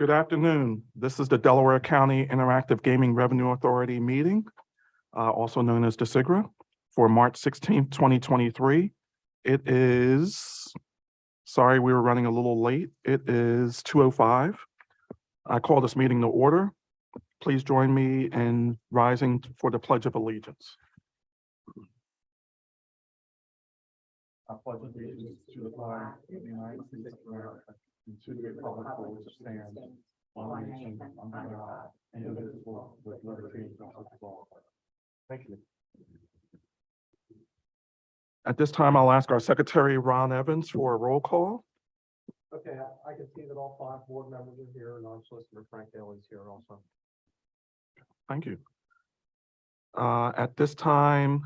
Good afternoon. This is the Delaware County Interactive Gaming Revenue Authority meeting, also known as DeSigra, for March 16th, 2023. It is, sorry, we were running a little late. It is 2:05. I call this meeting to order. Please join me in rising for the Pledge of Allegiance. I pledge allegiance to the flag of the United States of America and to the republic for which it stands, one nation under God, indivisible, with liberty and justice for all. Thank you. At this time, I'll ask our Secretary, Ron Evans, for a roll call. Okay, I can see that all 5 board members are here, and our solicitor Frank Daly is here also. Thank you. At this time,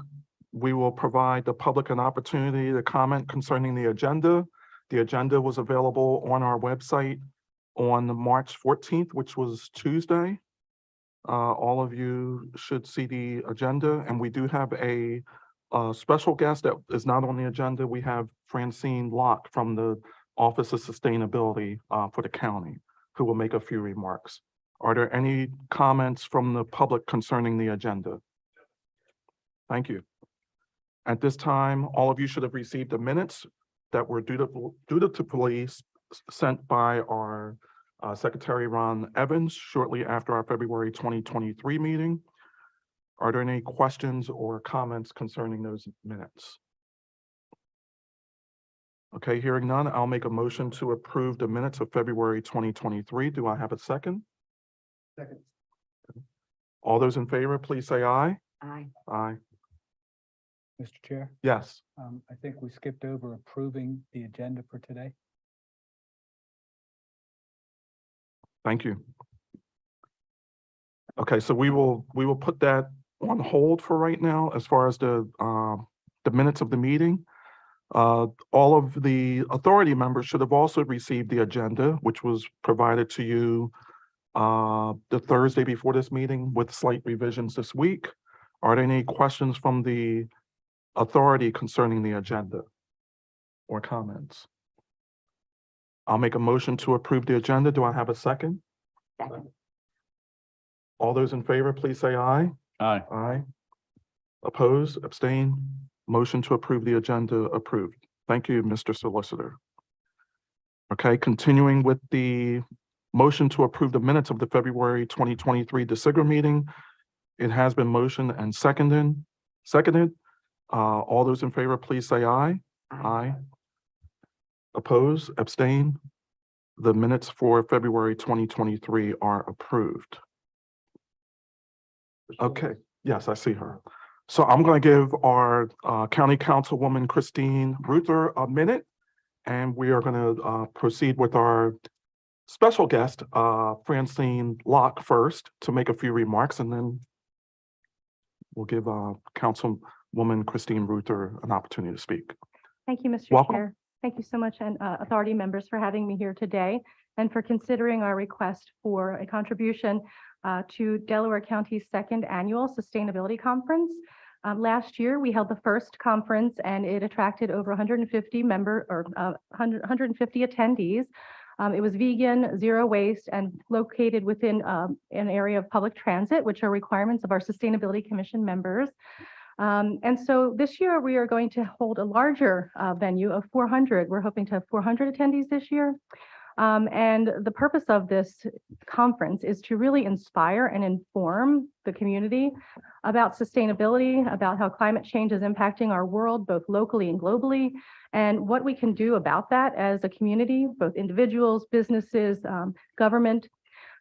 we will provide the public an opportunity to comment concerning the agenda. The agenda was available on our website on March 14th, which was Tuesday. All of you should see the agenda, and we do have a special guest that is not on the agenda. We have Francine Locke from the Office of Sustainability for the county, who will make a few remarks. Are there any comments from the public concerning the agenda? Thank you. At this time, all of you should have received the minutes that were dutifully sent by our Secretary Ron Evans shortly after our February 2023 meeting. Are there any questions or comments concerning those minutes? Okay, hearing none, I'll make a motion to approve the minutes of February 2023. Do I have a second? Second. All those in favor, please say aye. Aye. Aye. Mr. Chair, Yes. I think we skipped over approving the agenda for today. Thank you. Okay, so we will put that on hold for right now as far as the minutes of the meeting. All of the authority members should have also received the agenda, which was provided to you the Thursday before this meeting with slight revisions this week. Are there any questions from the authority concerning the agenda or comments? I'll make a motion to approve the agenda. Do I have a second? Second. All those in favor, please say aye. Aye. Aye. Oppose, abstain, motion to approve the agenda approved. Thank you, Mr. Solicitor. Okay, continuing with the motion to approve the minutes of the February 2023 DeSigra meeting. It has been motioned and seconded. All those in favor, please say aye. Aye. Oppose, abstain. The minutes for February 2023 are approved. Okay, yes, I see her. So I'm going to give our County Councilwoman Christine Ruther a minute, and we are going to proceed with our special guest, Francine Locke, first to make a few remarks, and then we'll give Councilwoman Christine Ruther an opportunity to speak. Thank you, Mr. Welcome. Chair. Thank you so much, and authority members, for having me here today and for considering our request for a contribution to Delaware County's 2nd Annual Sustainability Conference. Last year, we held the first conference, and it attracted over 150 attendees. It was vegan, zero waste, and located within an area of public transit, which are requirements of our Sustainability Commission members. And so this year we are going to hold a larger venue of 400. We're hoping to have 400 attendees this year. And the purpose of this conference is to really inspire and inform the community about sustainability, about how climate change is impacting our world, both locally and globally, and what we can do about that as a community, both individuals, businesses, government.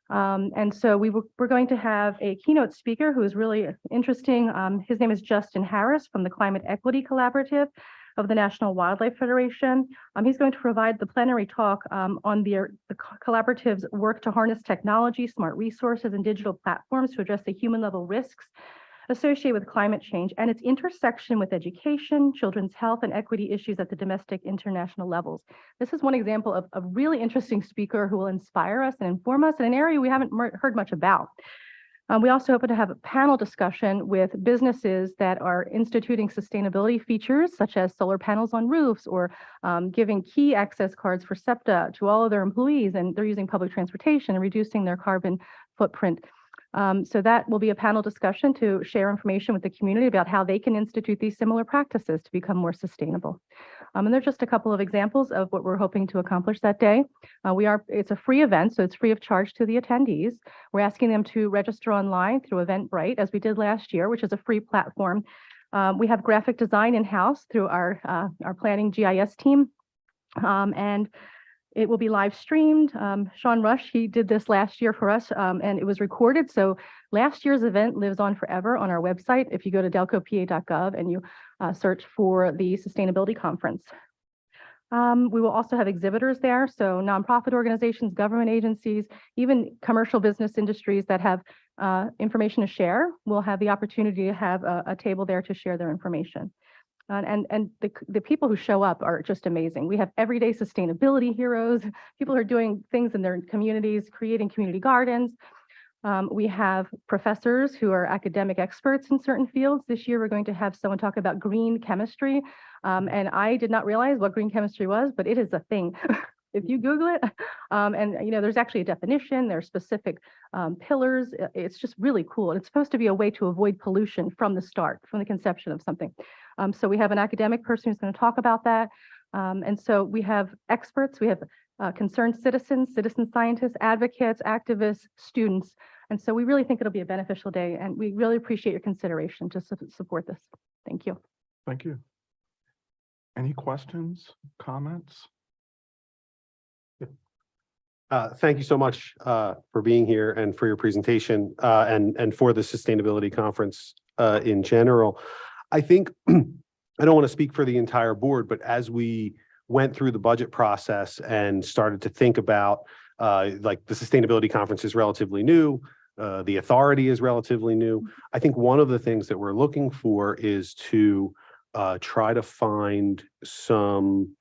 And so we're going to have a keynote speaker who is really interesting. His name is Justin Harris from the Climate Equity Collaborative of the National Wildlife Federation. He's going to provide the plenary talk on the collaborative's work to harness technology, smart resources, and digital platforms to address the human-level risks associated with climate change and its intersection with education, children's health, and equity issues at the domestic international levels. This is one example of a really interesting speaker who will inspire us and inform us in an area we haven't heard much about. We also hope to have a panel discussion with businesses that are instituting sustainability features such as solar panels on roofs or giving key access cards for SEPTA to all of their employees, and they're using public transportation and reducing their carbon footprint. So that will be a panel discussion to share information with the community about how they can institute these similar practices to become more sustainable. And there's just a couple of examples of what we're hoping to accomplish that day. It's a free event, so it's free of charge to the attendees. We're asking them to register online through Eventbrite, as we did last year, which is a free platform. We have graphic design in-house through our planning GIS team, and it will be live streamed. Sean Rush, he did this last year for us, and it was recorded. So last year's event lives on forever on our website. If you go to delcopa.gov and you search for the Sustainability Conference. We will also have exhibitors there. So nonprofit organizations, government agencies, even commercial business industries that have information to share will have the opportunity to have a table there to share their information. And the people who show up are just amazing. We have everyday sustainability heroes, people who are doing things in their communities, creating community gardens. We have professors who are academic experts in certain fields. This year, we're going to have someone talk about green chemistry. And I did not realize what green chemistry was, but it is a thing. If you Google it, and there's actually a definition, there's specific pillars. It's just really cool. And it's supposed to be a way to avoid pollution from the start, from the conception of something. So we have an academic person who's going to talk about that. And so we have experts, we have concerned citizens, citizen scientists, advocates, activists, students. And so we really think it'll be a beneficial day, and we really appreciate your consideration to support this. Thank you. Thank you. Any questions, comments? Thank you so much for being here and for your presentation and for the sustainability conference in general. I think I don't want to speak for the entire board, but as we went through the budget process and started to think about like the sustainability conference is relatively new, the authority is relatively new. I think one of the things that we're looking for is to try to find some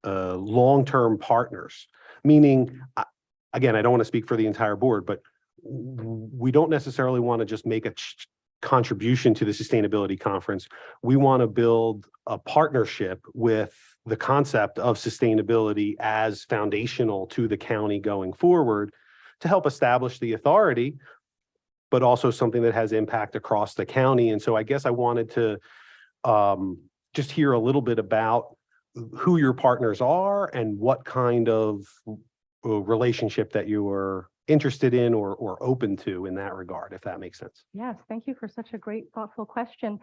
long-term partners, meaning, again, I don't want to speak for the entire board, but we don't necessarily want to just make a contribution to the sustainability conference. We want to build a partnership with the concept of sustainability as foundational to the county going forward to help establish the authority, but also something that has impact across the county. And so I guess I wanted to just hear a little bit about who your partners are and what kind of relationship that you are interested in or open to in that regard, if that makes sense. Yes, thank you for such a great, thoughtful question.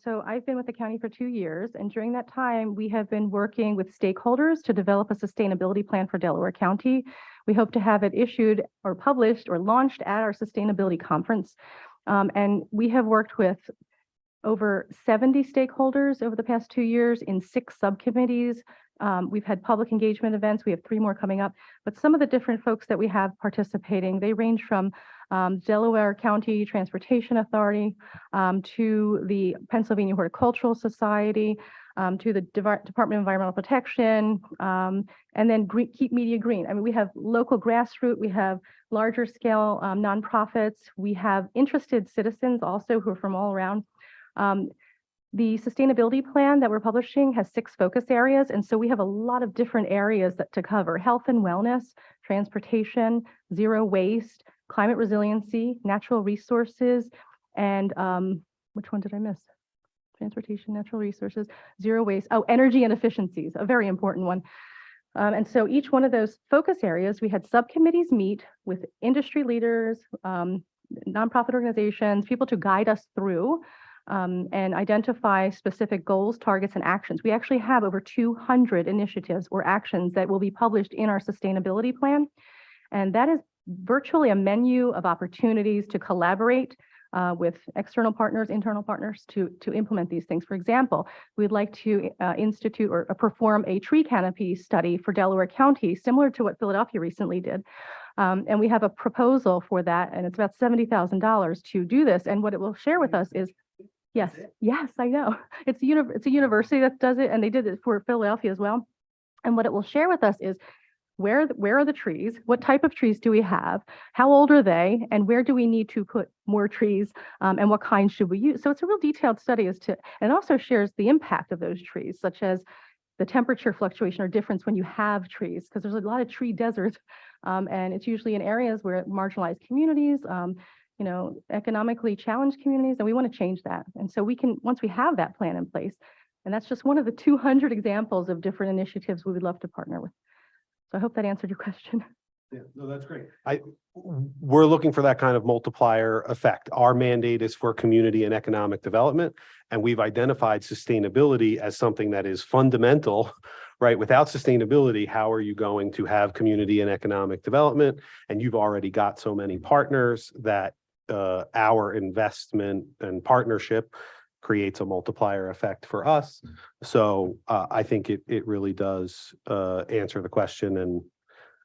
So I've been with the county for 2 years, and during that time, we have been working with stakeholders to develop a sustainability plan for Delaware County. We hope to have it issued or published or launched at our sustainability conference. And we have worked with over 70 stakeholders over the past 2 years in 6 subcommittees. We've had public engagement events. We have 3 more coming up. But some of the different folks that we have participating, they range from Delaware County Transportation Authority to the Pennsylvania Horticultural Society, to the Department of Environmental Protection, and then Keep Media Green. I mean, we have local grassroots, we have larger scale nonprofits, we have interested citizens also who are from all around. The sustainability plan that we're publishing has 6 focus areas, and so we have a lot of different areas to cover: health and wellness, transportation, zero waste, climate resiliency, natural resources, and which one did I miss? Transportation, natural resources, zero waste. Oh, energy and efficiencies, a very important one. And so each one of those focus areas, we had subcommittees meet with industry leaders, nonprofit organizations, people to guide us through and identify specific goals, targets, and actions. We actually have over 200 initiatives or actions that will be published in our sustainability plan. And that is virtually a menu of opportunities to collaborate with external partners, internal partners to implement these things. For example, we'd like to institute or perform a tree canopy study for Delaware County, similar to what Philadelphia recently did. And we have a proposal for that, and it's about $70,000 to do this. And what it will share with us is, yes, I know. It's a university that does it, and they did it for Philadelphia as well. And what it will share with us is where are the trees? What type of trees do we have? How old are they? And where do we need to put more trees? And what kind should we use? So it's a real detailed study and also shares the impact of those trees, such as the temperature fluctuation or difference when you have trees, because there's a lot of tree deserts. And it's usually in areas where marginalized communities, economically challenged communities, and we want to change that. And so once we have that plan in place, and that's just one of the 200 examples of different initiatives we would love to partner with. So I hope that answered your question. Yeah, no, that's great. We're looking for that kind of multiplier effect. Our mandate is for community and economic development, and we've identified sustainability as something that is fundamental, right? Without sustainability, how are you going to have community and economic development? And you've already got so many partners that our investment and partnership creates a multiplier effect for us. So I think it really does answer the question. And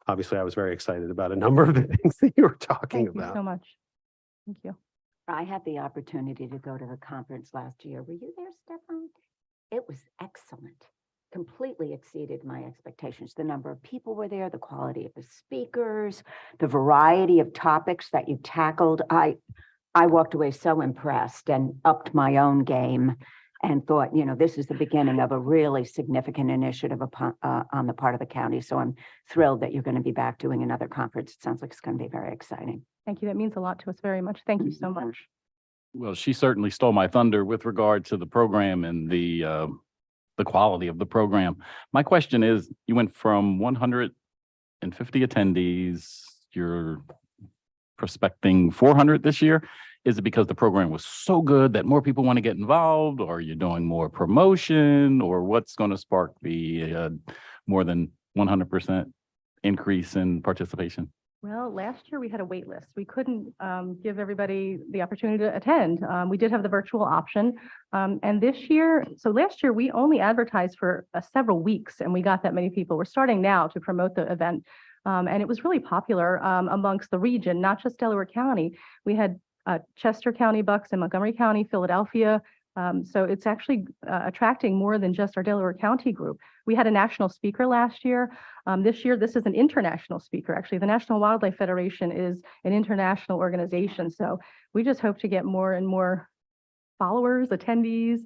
obviously, I was very excited about a number of the things that you were talking Thank you about. so much. Thank you. I had the opportunity to go to the conference last year. Were you there, Stefan? It was excellent. Completely exceeded my expectations. The number of people were there, the quality of the speakers, the variety of topics that you tackled. I walked away so impressed and upped my own game and thought, this is the beginning of a really significant initiative on the part of the county. So I'm thrilled that you're going to be back doing another conference. It sounds like it's going to be very exciting. Thank you. That means a lot to us very much. Thank you so much. Well, she certainly stole my thunder with regard to the program and the quality of the program. My question is, you went from 150 attendees, you're prospecting 400 this year. Is it because the program was so good that more people want to get involved, or are you doing more promotion, or what's going to spark the more than 100% increase in participation? Well, last year we had a wait list. We couldn't give everybody the opportunity to attend. We did have the virtual option. And this year, so last year we only advertised for several weeks and we got that many people. We're starting now to promote the event. And it was really popular amongst the region, not just Delaware County. We had Chester County, Bucks, and Montgomery County, Philadelphia. So it's actually attracting more than just our Delaware County group. We had a national speaker last year. This year, this is an international speaker. Actually, the National Wildlife Federation is an international organization. So we just hope to get more and more followers, attendees,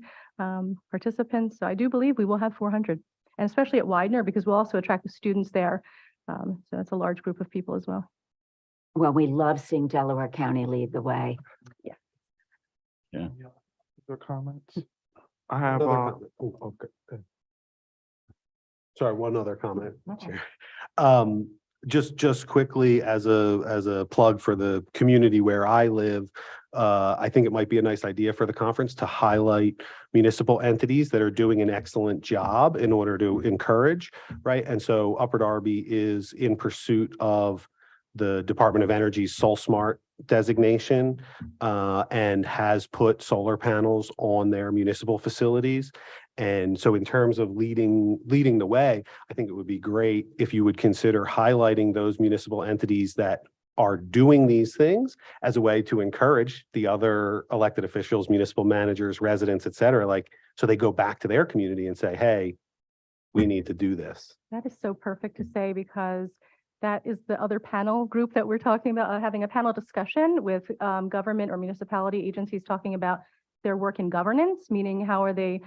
participants. So I do believe we will have 400, and especially at Widener, because we'll also attract the students there. So that's a large group of people as well. Well, we love seeing Delaware County lead the way. Other comments? I have, Another comment. Oh, okay. Good. Sorry, one other comment, Chair. Just quickly as a plug for the community where I live, I think it might be a nice idea for the conference to highlight municipal entities that are doing an excellent job in order to encourage, right? And so Upper Darby is in pursuit of the Department of Energy's SolSmart designation and has put solar panels on their municipal facilities. And so in terms of leading the way, I think it would be great if you would consider highlighting those municipal entities that are doing these things as a way to encourage the other elected officials, municipal managers, residents, et cetera, so they go back to their community and say, hey, we need to do this. That is so perfect to say, because that is the other panel group that we're talking about, having a panel discussion with government or municipality agencies talking about their work in governance, meaning how are they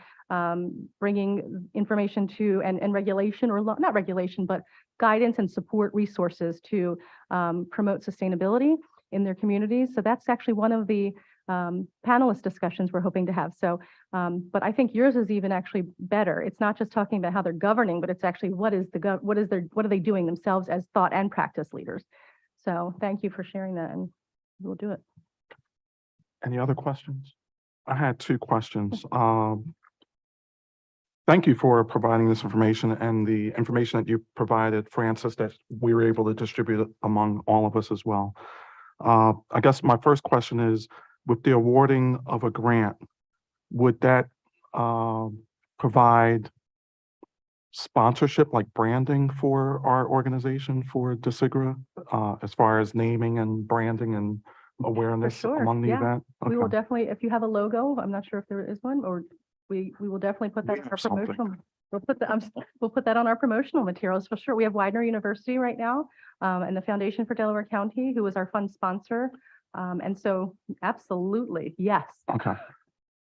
bringing information to and regulation, or not regulation, but guidance and support resources to promote sustainability in their communities. So that's actually one of the panelist discussions we're hoping to have. So, but I think yours is even actually better. It's not just talking about how they're governing, but it's actually what are they doing themselves as thought and practice leaders. So thank you for sharing that, and we'll do it. any other questions? I had two questions. Thank you for providing this information and the information that you provided, Francis, that we were able to distribute among all of us as well. I guess my first question is, with the awarding of a grant, would that provide sponsorship, like branding, for our organization, for DeSigra, as far as naming and branding and awareness sure, among the yeah. event? We will Okay. definitely, if you have a logo, I'm not sure if there is one, or we will definitely put that We in our have something. promotional. We'll put that on our promotional materials for sure. We have Widener University right now, and the Foundation for Delaware County, who is our fund sponsor. And so absolutely, yes. Okay.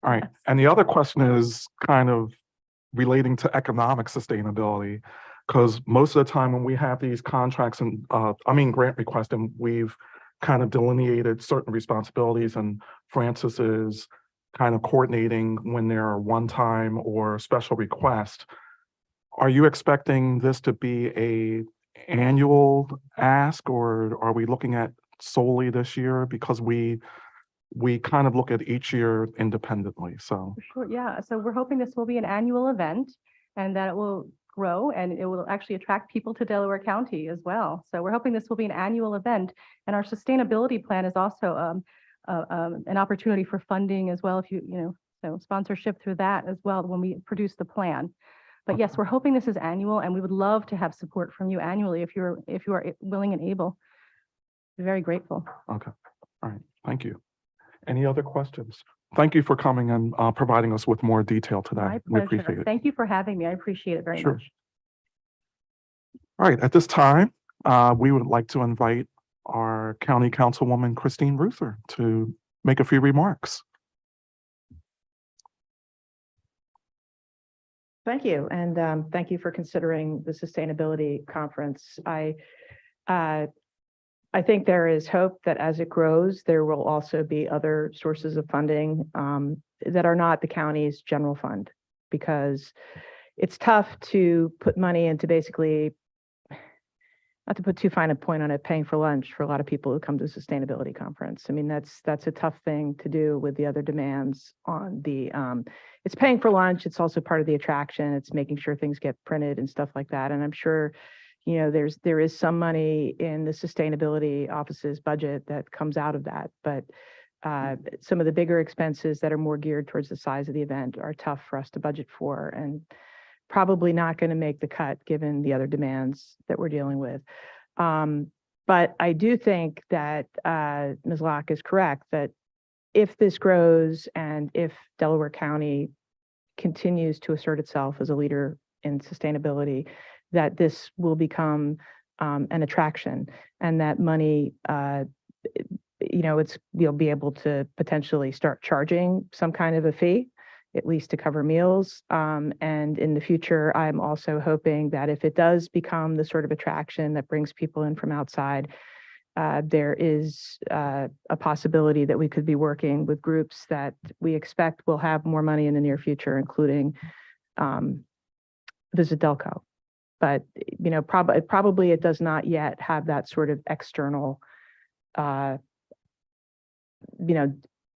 All right. Yes. And the other question is kind of relating to economic sustainability, because most of the time when we have these contracts and, grant requests, and we've kind of delineated certain responsibilities, and Francis is kind of coordinating when there are one-time or special requests. Are you expecting this to be a annual ask, or are we looking at solely this year? Because we kind of look at each year independently, so. Sure, yeah. So we're hoping this will be an annual event and that it will grow and it will actually attract people to Delaware County as well. So we're hoping this will be an annual event. And our sustainability plan is also an opportunity for funding as well, if so sponsorship through that as well when we produce the plan. But yes, we're hoping this is annual and we would love to have support from you annually if you are willing and able. Very grateful. Okay, all right, thank you. Any other questions? Thank you for coming and providing us with more detail today. My We pleasure. appreciate it. Thank you for having me. I appreciate it very Sure. much. All right, at this time, we would like to invite our County Councilwoman Christine Ruther to make a few remarks. Thank you, and thank you for considering the Sustainability Conference. I think there is hope that as it grows, there will also be other sources of funding that are not the county's general fund, because it's tough to put money into basically, not to put too fine a point on it, paying for lunch for a lot of people who come to a sustainability conference. I mean, that's a tough thing to do with the other demands on the, it's paying for lunch. It's also part of the attraction. It's making sure things get printed and stuff like that. And I'm sure, there is some money in the sustainability office's budget that comes out of that. But some of the bigger expenses that are more geared towards the size of the event are tough for us to budget for, and probably not going to make the cut given the other demands that we're dealing with. But I do think that Ms. Locke is correct that if this grows and if Delaware County continues to assert itself as a leader in sustainability, that this will become an attraction, and that money, you'll be able to potentially start charging some kind of a fee, at least to cover meals. And in the future, I'm also hoping that if it does become the sort of attraction that brings people in from outside, there is a possibility that we could be working with groups that we expect will have more money in the near future, including Visit Delco. But, probably it does not yet have that sort of external, that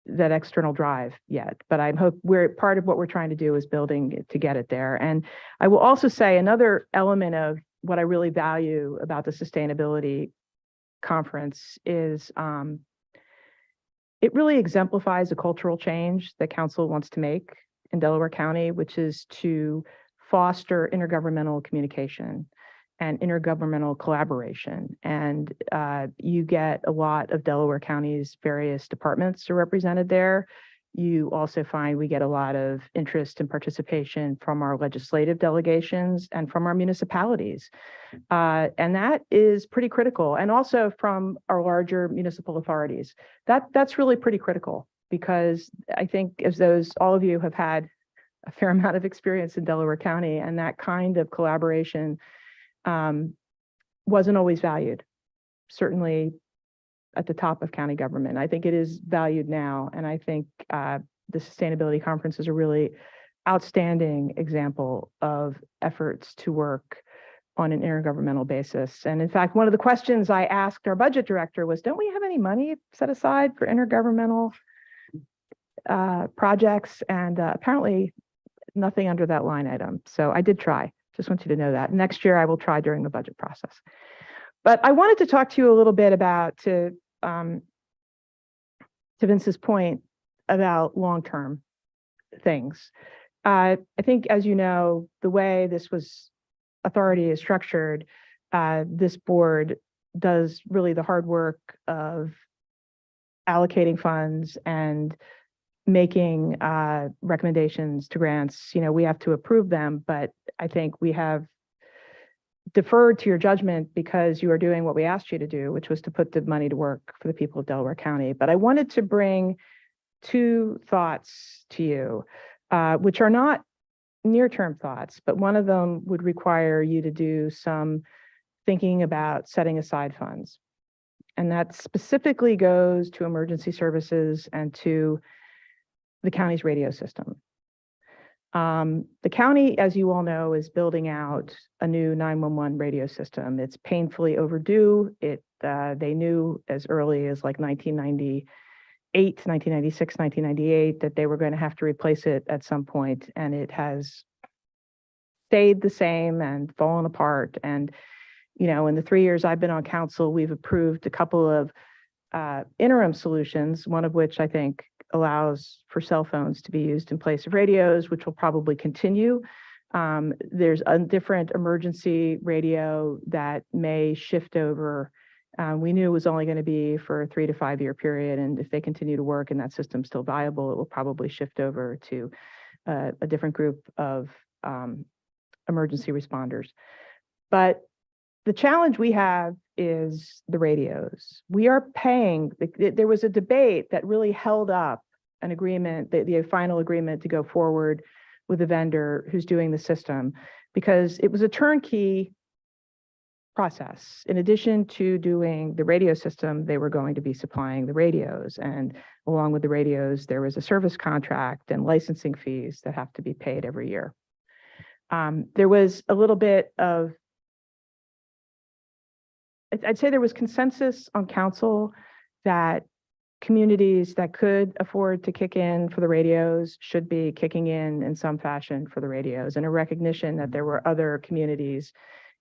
external drive yet. But I hope part of what we're trying to do is building it to get it there. And I will also say another element of what I really value about the sustainability conference is it really exemplifies a cultural change that council wants to make in Delaware County, which is to foster intergovernmental communication and intergovernmental collaboration. And you get a lot of Delaware County's various departments are represented there. You also find we get a lot of interest and participation from our legislative delegations and from our municipalities. And that is pretty critical. And also from our larger municipal authorities. That's really pretty critical, because I think all of you have had a fair amount of experience in Delaware County, and that kind of collaboration wasn't always valued, certainly at the top of county government. I think it is valued now, and I think the Sustainability Conference is a really outstanding example of efforts to work on an intergovernmental basis. And in fact, one of the questions I asked our budget director was, don't we have any money set aside for intergovernmental projects? And apparently nothing under that line item. So I did try. Just want you to know that. Next year I will try during the budget process. But I wanted to talk to you a little bit about, to Vince's point about long-term things. I think, as you know, the way this authority is structured, this board does really the hard work of allocating funds and making recommendations to grants. You know, we have to approve them, but I think we have deferred to your judgment because you are doing what we asked you to do, which was to put the money to work for the people of Delaware County. But I wanted to bring two thoughts to you, which are not near-term thoughts, but one of them would require you to do some thinking about setting aside funds. And that specifically goes to emergency services and to the county's radio system. The county, as you all know, is building out a new 911 radio system. It's painfully overdue. They knew as early as like 1998, 1996, 1998, that they were going to have to replace it at some point, and it has stayed the same and fallen apart. And, you know, in the 3 years I've been on council, we've approved a couple of interim solutions, one of which I think allows for cell phones to be used in place of radios, which will probably continue. There's a different emergency radio that may shift over. We knew it was only going to be for a 3 to 5 year period, and if they continue to work and that system's still viable, it will probably shift over to a different group of emergency responders. But the challenge we have is the radios. We are paying, there was a debate that really held up an agreement, the final agreement to go forward with a vendor who's doing the system, because it was a turnkey process. In addition to doing the radio system, they were going to be supplying the radios. And along with the radios, there was a service contract and licensing fees that have to be paid every year. There was a little bit of, I'd say there was consensus on council that communities that could afford to kick in for the radios should be kicking in some fashion for the radios, and a recognition that there were other communities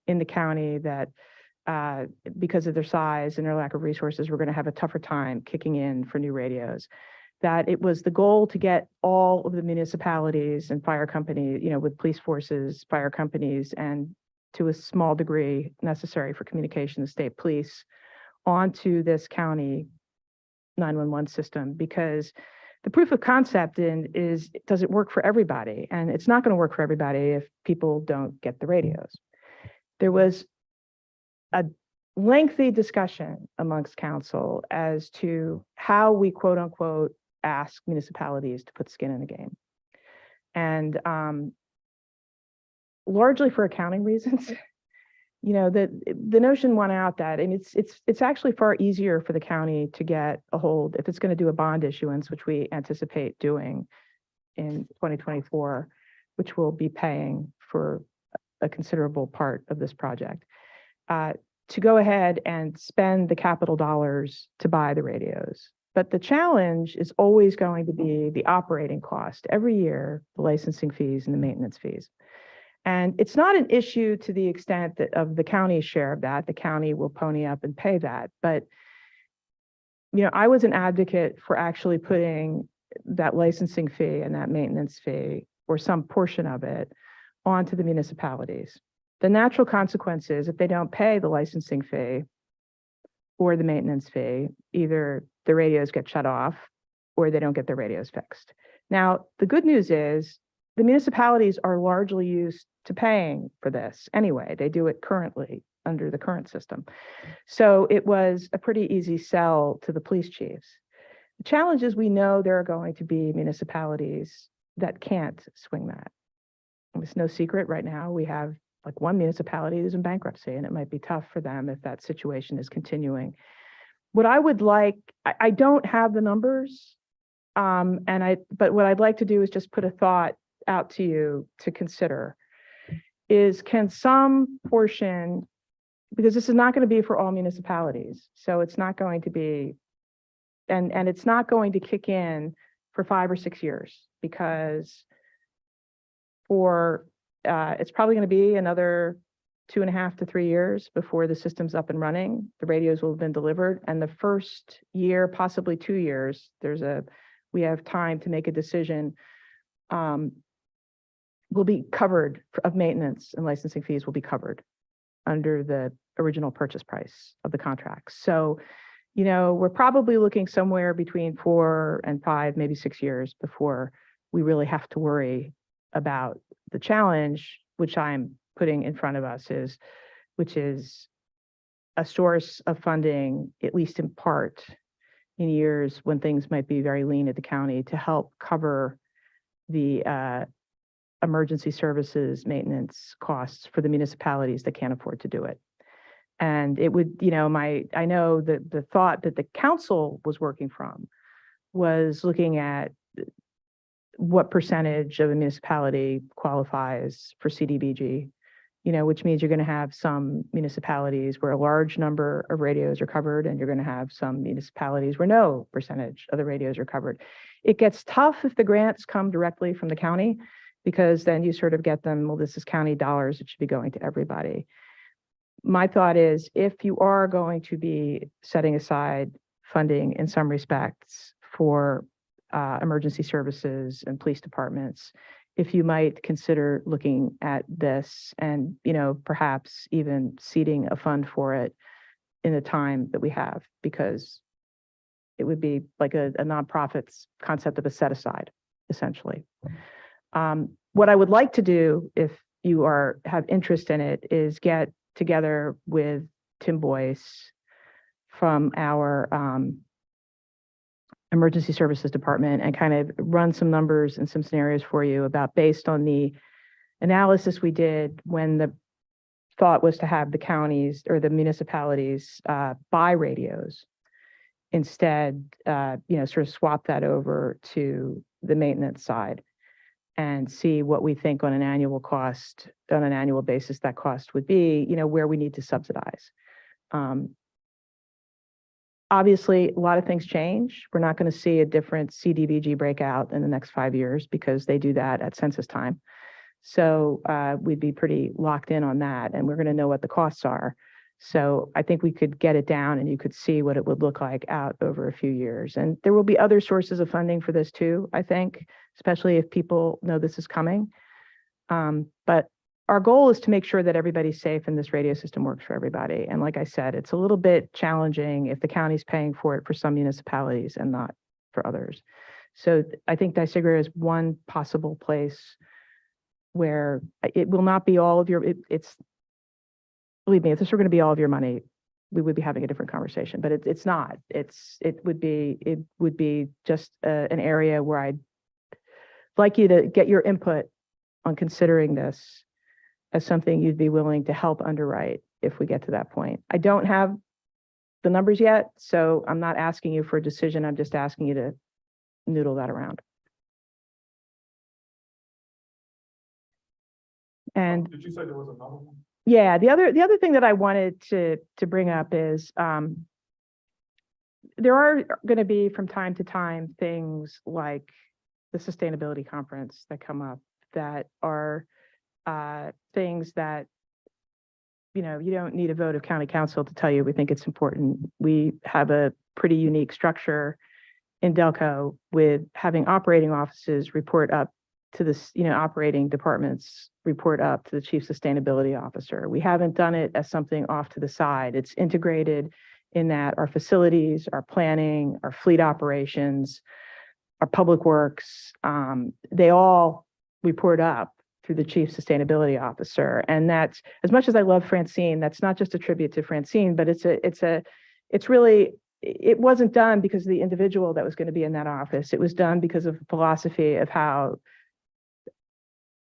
in the county that, because of their size and their lack of resources, were going to have a tougher time kicking in for new radios. That it was the goal to get all of the municipalities and fire companies, you know, with police forces, fire companies, and to a small degree necessary for communication, the state police, onto this county 911 system, because the proof of concept is, does it work for everybody? And it's not going to work for everybody if people don't get the radios. There was a lengthy discussion amongst council as to how we, quote unquote, ask municipalities to put skin in the game. And largely for accounting reasons, you know, the notion went out that, and it's actually far easier for the county to get a hold, if it's going to do a bond issuance, which we anticipate doing in 2024, which will be paying for a considerable part of this project, to go ahead and spend the capital dollars to buy the radios. But the challenge is always going to be the operating cost every year, the licensing fees and the maintenance fees. And it's not an issue to the extent that of the county's share of that. The county will pony up and pay that. But, you know, I was an advocate for actually putting that licensing fee and that maintenance fee, or some portion of it, onto the municipalities. The natural consequence is, if they don't pay the licensing fee or the maintenance fee, either the radios get shut off or they don't get their radios fixed. Now, the good news is the municipalities are largely used to paying for this anyway. They do it currently under the current system. So it was a pretty easy sell to the police chiefs. The challenge is, we know there are going to be municipalities that can't swing that. It's no secret right now. We have like one municipality who's in bankruptcy, and it might be tough for them if that situation is continuing. What I would like, I don't have the numbers, but what I'd like to do is just put a thought out to you to consider, is can some portion, because this is not going to be for all municipalities, so it's not going to be, and it's not going to kick in for 5 or 6 years, because for it's probably going to be another 2.5 to 3 years before the system's up and running. The radios will have been delivered, and the first year, possibly 2 years, we have time to make a decision. Will be covered of maintenance, and licensing fees will be covered under the original purchase price of the contract. So you know, we're probably looking somewhere between 4 and 5, maybe 6 years before we really have to worry about the challenge, which I'm putting in front of us which is a source of funding, at least in part, in years when things might be very lean at the county to help cover the emergency services maintenance costs for the municipalities that can't afford to do it. And it would, you know, I know that the thought that the council was working from was looking at what percentage of a municipality qualifies for CDBG, you know, which means you're going to have some municipalities where a large number of radios are covered, and you're going to have some municipalities where no percentage of the radios are covered. It gets tough if the grants come directly from the county, because then you sort of get them, well, this is county dollars, it should be going to everybody. My thought is, if you are going to be setting aside funding in some respects for emergency services and police departments, if you might consider looking at this and, you know, perhaps even seeding a fund for it in the time that we have, because it would be like a nonprofit's concept of a set aside, essentially. What I would like to do, if you have interest in it, is get together with Tim Boyce from our emergency services department and kind of run some numbers and some scenarios for you about, based on the analysis we did when the thought was to have the counties or the municipalities buy radios instead, you know, sort of swap that over to the maintenance side and see what we think on an annual basis that cost would be, you know, where we need to subsidize. Obviously, a lot of things change. We're not going to see a different CDBG breakout in the next 5 years because they do that at census time. So we'd be pretty locked in on that, and we're going to know what the costs are. So I think we could get it down and you could see what it would look like out over a few years. And there will be other sources of funding for this too, I think, especially if people know this is coming. But our goal is to make sure that everybody's safe and this radio system works for everybody. And like I said, it's a little bit challenging if the county's paying for it for some municipalities and not for others. So I think Disigra is one possible place where it will not be all of your, believe me, if this were going to be all of your money, we would be having a different conversation, but it's not. It would be just an area where I'd like you to get your input on considering this as something you'd be willing to help underwrite if we get to that point. I don't have the numbers yet, so I'm not asking you for a decision. I'm just asking you to noodle that around. And Did you say there was another one? yeah, the other thing that I wanted to bring up is there are going to be from time to time things like the sustainability conference that come up that are things that, you know, you don't need a vote of county council to tell you we think it's important. We have a pretty unique structure in Delco with having operating offices report up to this, you know, operating departments report up to the chief sustainability officer. We haven't done it as something off to the side. It's integrated in that our facilities, our planning, our fleet operations, our public works, they all report up through the chief sustainability officer. And that's, as much as I love Francine, that's not just a tribute to Francine, but it's really, it wasn't done because of the individual that was going to be in that office. It was done because of the philosophy of how,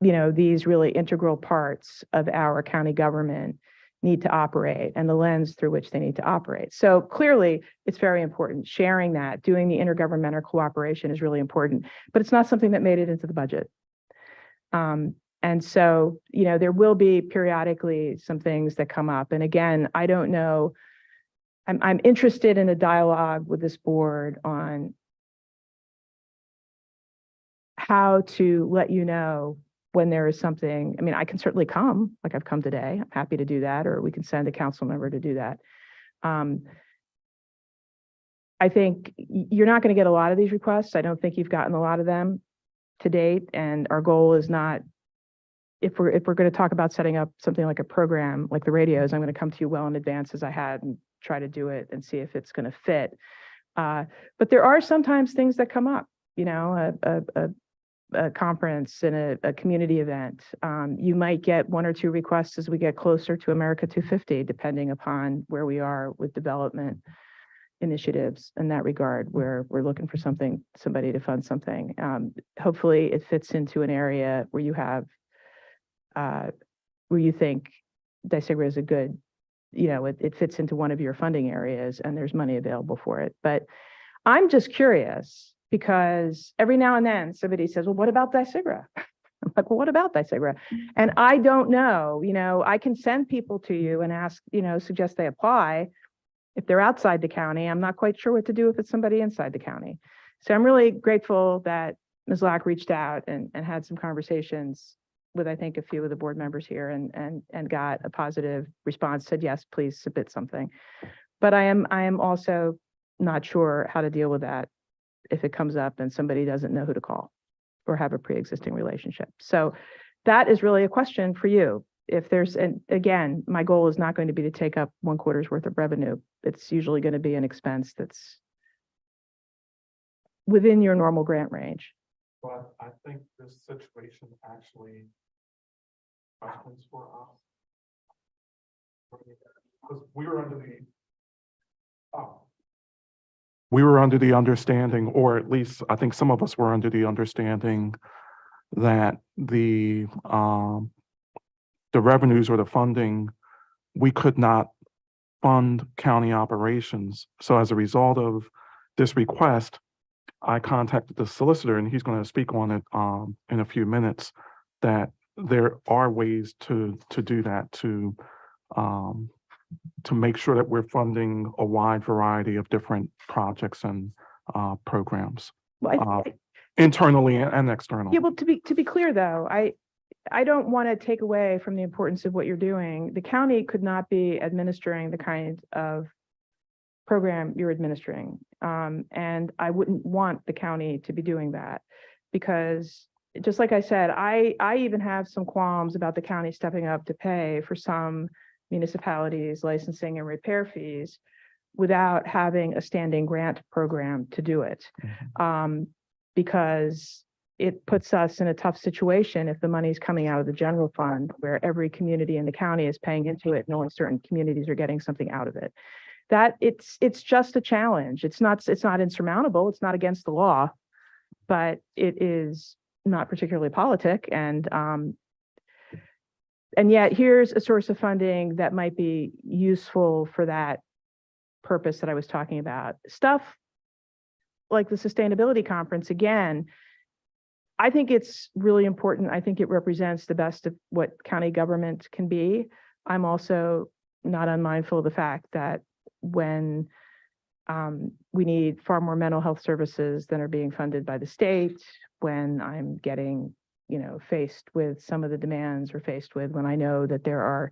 you know, these really integral parts of our county government need to operate and the lens through which they need to operate. So clearly, it's very important. Sharing that, doing the intergovernmental cooperation is really important, but it's not something that made it into the budget. And so, you know, there will be periodically some things that come up. And again, I don't know, I'm interested in a dialogue with this board on how to let you know when there is something. I mean, I can certainly come, like I've come today. I'm happy to do that, or we can send a council member to do that. I think you're not going to get a lot of these requests. I don't think you've gotten a lot of them to date. And our goal is not, if we're going to talk about setting up something like a program like the radios, I'm going to come to you well in advance, as I had try to do it and see if it's going to fit. But there are sometimes things that come up, you know, a conference and a community event. You might get one or two requests as we get closer to America 250, depending upon where we are with development initiatives in that regard, where we're looking for somebody to fund something. Hopefully it fits into an area where you have, where you think DISIGRA is a good, you know, it fits into one of your funding areas and there's money available for it. But I'm just curious because every now and then somebody says, well, what about DISIGRA? I'm like, well, what about DISIGRA? And I don't know, you know, I can send people to you and ask, you know, suggest they apply. If they're outside the county, I'm not quite sure what to do if it's somebody inside the county. So I'm really grateful that Ms. Lack reached out and had some conversations with, I think, a few of the board members here and got a positive response, said, yes, please submit something. But I am also not sure how to deal with that if it comes up and somebody doesn't know who to call or have a pre-existing relationship. So that is really a question for you. If there's, and again, my goal is not going to be to take up 1 quarter's worth of revenue. It's usually going to be an expense that's within your normal grant range. But I think this situation actually questions for us. Because we were under the understanding, or at least I think some of us were under the understanding that the revenues or the funding, we could not fund county operations. So as a result of this request, I contacted the solicitor and he's going to speak on it in a few minutes, that there are ways to do that, to make sure that we're funding a wide variety of different projects and programs, Well, internally and externally. yeah, well, to be clear though, I don't want to take away from the importance of what you're doing. The county could not be administering the kind of program you're administering. And I wouldn't want the county to be doing that because just like I said, I even have some qualms about the county stepping up to pay for some municipalities licensing and repair fees without having a standing grant program to do it. Because it puts us in a tough situation if the money's coming out of the general fund where every community in the county is paying into it and only certain communities are getting something out of it. That it's just a challenge. It's not insurmountable. It's not against the law, but it is not particularly politic. And yet here's a source of funding that might be useful for that purpose that I was talking about. Stuff like the sustainability conference, again, I think it's really important. I think it represents the best of what county government can be. I'm also not unmindful of the fact that when we need far more mental health services than are being funded by the state, when I'm getting, you know, faced with some of the demands we're faced with, when I know that there are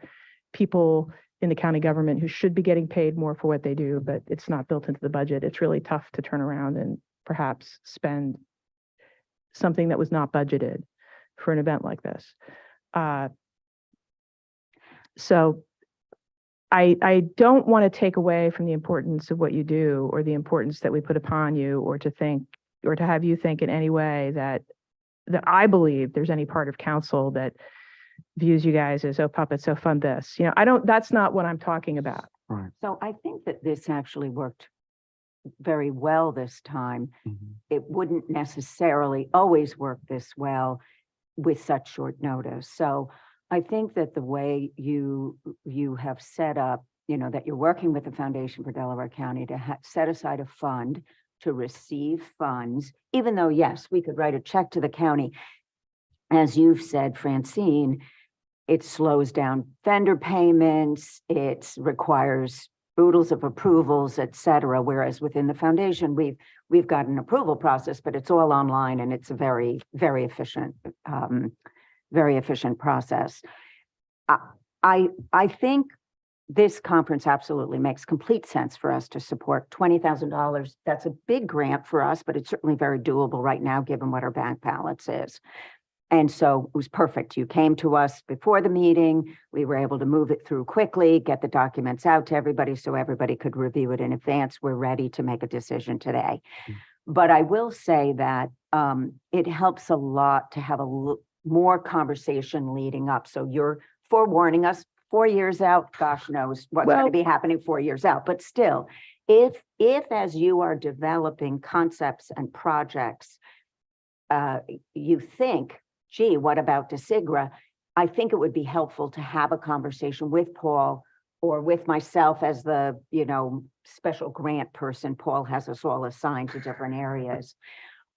people in the county government who should be getting paid more for what they do, but it's not built into the budget, it's really tough to turn around and perhaps spend something that was not budgeted for an event like this. So I don't want to take away from the importance of what you do or the importance that we put upon you, or to think, or to have you think in any way that I believe there's any part of council that views you guys as, oh, puppets, so fund this. You know, that's not what I'm talking about. Right. So I think that this actually worked very well this time. It wouldn't necessarily always work this well with such short notice. So I think that the way you have set up, you know, that you're working with the Foundation for Delaware County to set aside a fund to receive funds, even though, yes, we could write a check to the county. As you've said, Francine, it slows down vendor payments, it requires oodles of approvals, et cetera. Whereas within the foundation, we've got an approval process, but it's all online and it's a very, very efficient process. I think this conference absolutely makes complete sense for us to support. $20,000, that's a big grant for us, but it's certainly very doable right now, given what our bank balance is. And so it was perfect. You came to us before the meeting. We were able to move it through quickly, get the documents out to everybody so everybody could review it in advance. We're ready to make a decision today. But I will say that it helps a lot to have more conversation leading up. So you're forewarning us 4 years out, gosh knows what's going Well- to be happening 4 years out. But still, if as you are developing concepts and projects, you think, gee, what about DeSigra? I think it would be helpful to have a conversation with Paul or with myself as the, special grant person. Paul has us all assigned to different areas.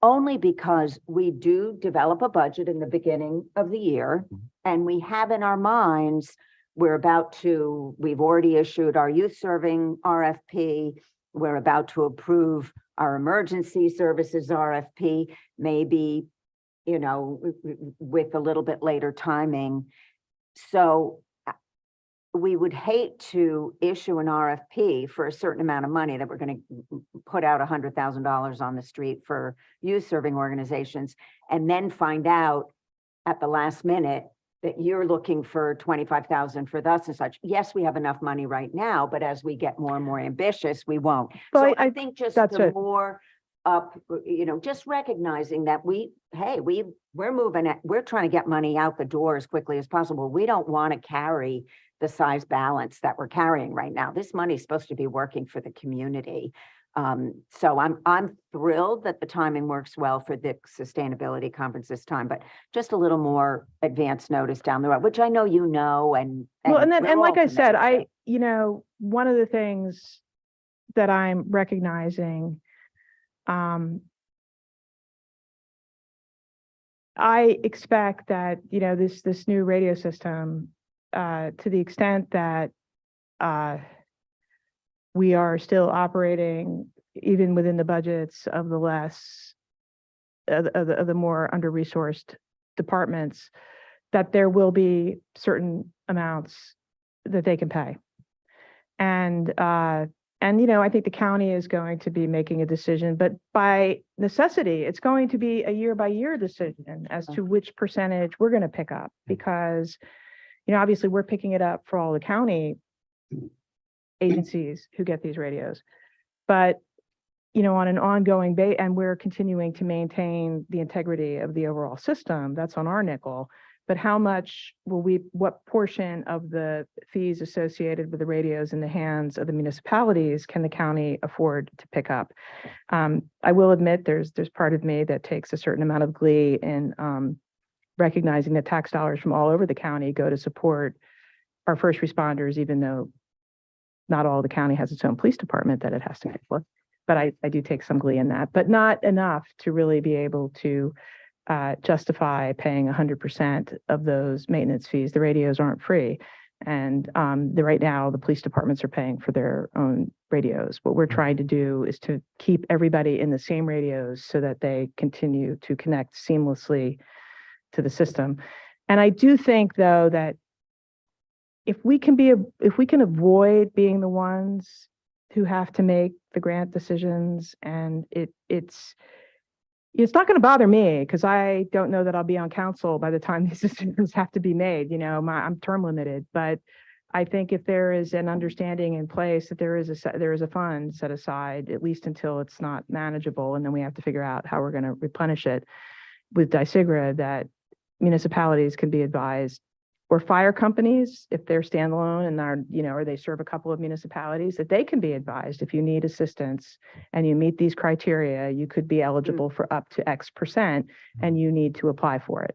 Only because we do develop a budget in the beginning of the year, and we have in our minds, we've already issued our youth serving RFP. We're about to approve our emergency services RFP, maybe, with a little bit later timing. So we would hate to issue an RFP for a certain amount of money that we're going to put out $100,000 on the street for youth serving organizations, and then find out at the last minute that you're looking for 25,000 for thus and such. Yes, we have enough money right now, but as we get more and more ambitious, we won't. Well, So I I- think just that's the it. more up, just recognizing that we're moving it, we're trying to get money out the door as quickly as possible. We don't want to carry the size balance that we're carrying right now. This money is supposed to be working for the community. So I'm thrilled that the timing works well for the sustainability conference this time, but just a little more advance notice down the road, which I know and Well, and we're like all I said, committed to. one of the things that I'm recognizing, I expect that, this new radio system, to the extent that we are still operating even within the budgets of the the more under-resourced departments, that there will be certain amounts that they can pay. And I think the county is going to be making a decision, but by necessity, it's going to be a year-by-year decision as to which percentage we're going to pick up, because, obviously we're picking it up for all the county agencies who get these radios. But, on an ongoing basis, and we're continuing to maintain the integrity of the overall system, that's on our nickel. But how much what portion of the fees associated with the radios in the hands of the municipalities can the county afford to pick up? I will admit there's part of me that takes a certain amount of glee in recognizing that tax dollars from all over the county go to support our first responders, even though not all the county has its own police department that it has to pay for. But I do take some glee in that, but not enough to really be able to justify paying 100% of those maintenance fees. The radios aren't free. And right now, the police departments are paying for their own radios. What we're trying to do is to keep everybody in the same radios so that they continue to connect seamlessly to the system. And I do think, though, that if we can avoid being the ones who have to make the grant decisions, and it's not going to bother me, because I don't know that I'll be on council by the time these decisions have to be made. I'm term limited, but I think if there is an understanding in place that there is a fund set aside, at least until it's not manageable, and then we have to figure out how we're going to replenish it with DeSigra, that municipalities can be advised, or fire companies, if they're standalone and are, or they serve a couple of municipalities, that they can be advised, if you need assistance and you meet these criteria, you could be eligible for up to X percent, and you need to apply for it.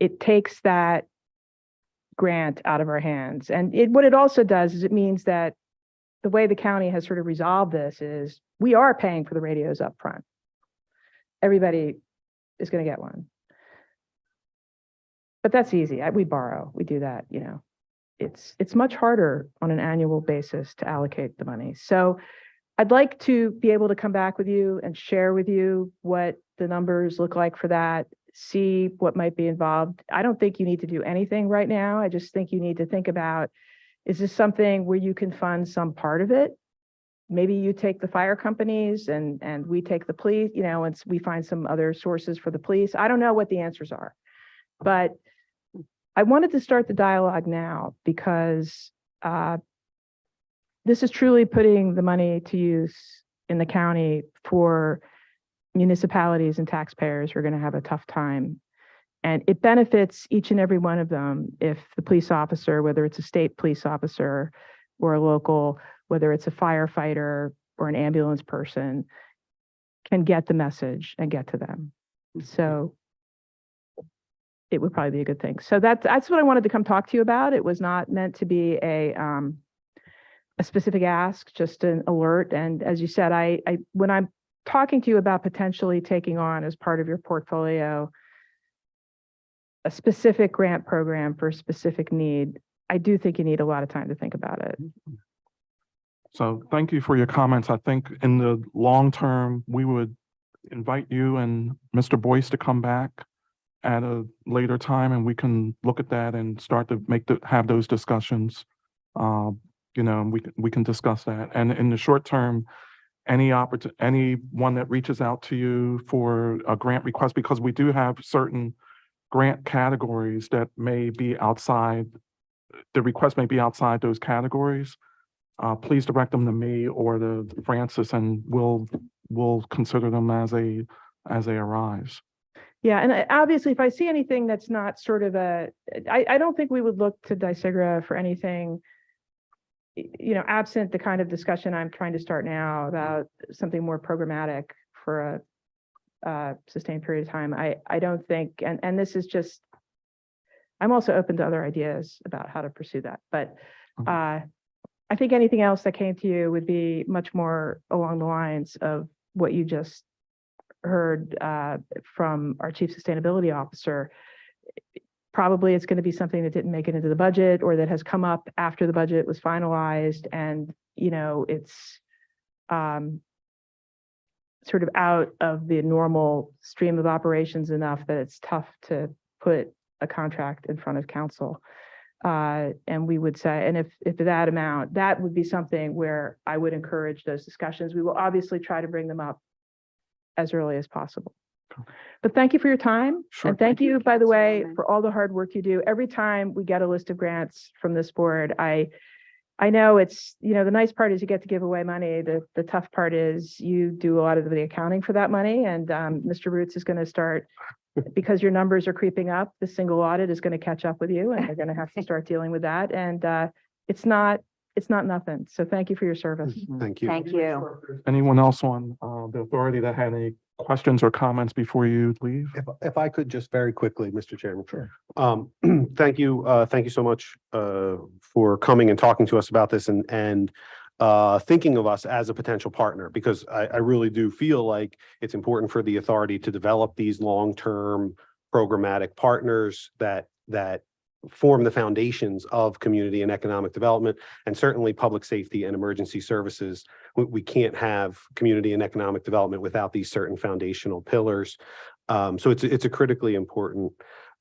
It takes that grant out of our hands. And what it also does is it means that the way the county has sort of resolved this is we are paying for the radios up front. Everybody is going to get one. But that's easy. We borrow. We do that, It's much harder on an annual basis to allocate the money. So I'd like to be able to come back with you and share with you what the numbers look like for that, see what might be involved. I don't think you need to do anything right now. I just think you need to think about, is this something where you can fund some part of it maybe you take the fire companies and we take the police, you know, and we find some other sources for the police. I don't know what the answers are. But I wanted to start the dialogue now because this is truly putting the money to use in the county for municipalities and taxpayers who are going to have a tough time. And it benefits each and every one of them if the police officer, whether it's a state police officer or a local, whether it's a firefighter or an ambulance person, can get the message and get to them. So it would probably be a good thing. So that's what I wanted to come talk to you about. It was not meant to be a specific ask, just an alert. And as you said, I when I'm talking to you about potentially taking on as part of your portfolio a specific grant program for a specific need, I do think you need a lot of time to think about it. So thank you for your comments. I think in the long term, we would invite you and Mr. Boyce to come back at a later time, and we can look at that and start to have those discussions. You know, and we can discuss that. And in the short term, anyone that reaches out to you for a grant request, because we do have certain grant categories that may be outside, the request may be outside those categories. Please direct them to me or to Francis, and we'll consider them as they arise. Yeah, and obviously, if I see anything that's not sort of I don't think we would look to DISIGRA for anything, you know, absent the kind of discussion I'm trying to start now about something more programmatic for a sustained period of time. I don't think, and this is just, I'm also open to other ideas about how to pursue that. But I think anything else that came to you would be much more along the lines of what you just heard from our Chief Sustainability Officer. Probably it's going to be something that didn't make it into the budget or that has come up after the budget was finalized. And, you know, it's sort of out of the normal stream of operations enough that it's tough to put a contract in front of council. And we would say, and if that amount, that would be something where I would encourage those discussions. We will obviously try to bring them up as early as possible. But thank you for your time. Sure. And thank you, by the way, Councilwoman. for all the hard work you do. Every time we get a list of grants from this board, I know it's, you know, the nice part is you get to give away money. The tough part is you do a lot of the accounting for that money. And Mr. Roots is going to start, because your numbers are creeping up, the single audit is going to catch up with you and you're going to have to start dealing with that. And it's not nothing. So thank you for your service. Thank you. Thank you. Anyone else on the authority that had any questions or comments before you leave? If I could just very quickly, Mr. Chairman. Sure. Thank you so much for coming and talking to us about this and thinking of us as a potential partner, because I really do feel like it's important for the authority to develop these long-term programmatic partners that form the foundations of community and economic development, and certainly public safety and emergency services. We can't have community and economic development without these certain foundational pillars. So it's a critically important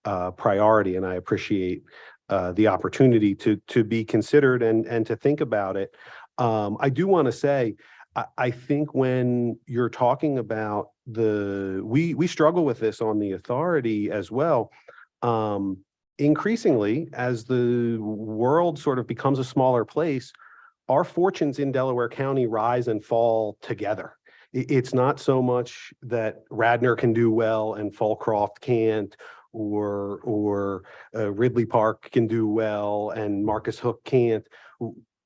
priority, and I appreciate the opportunity to be considered and to think about it. I do want to say, I think when you're talking about we struggle with this on the authority as well. Increasingly, as the world sort of becomes a smaller place, our fortunes in Delaware County rise and fall together. It's not so much that Radnor can do well and Fallcroft can't, or Ridley Park can do well and Marcus Hook can't.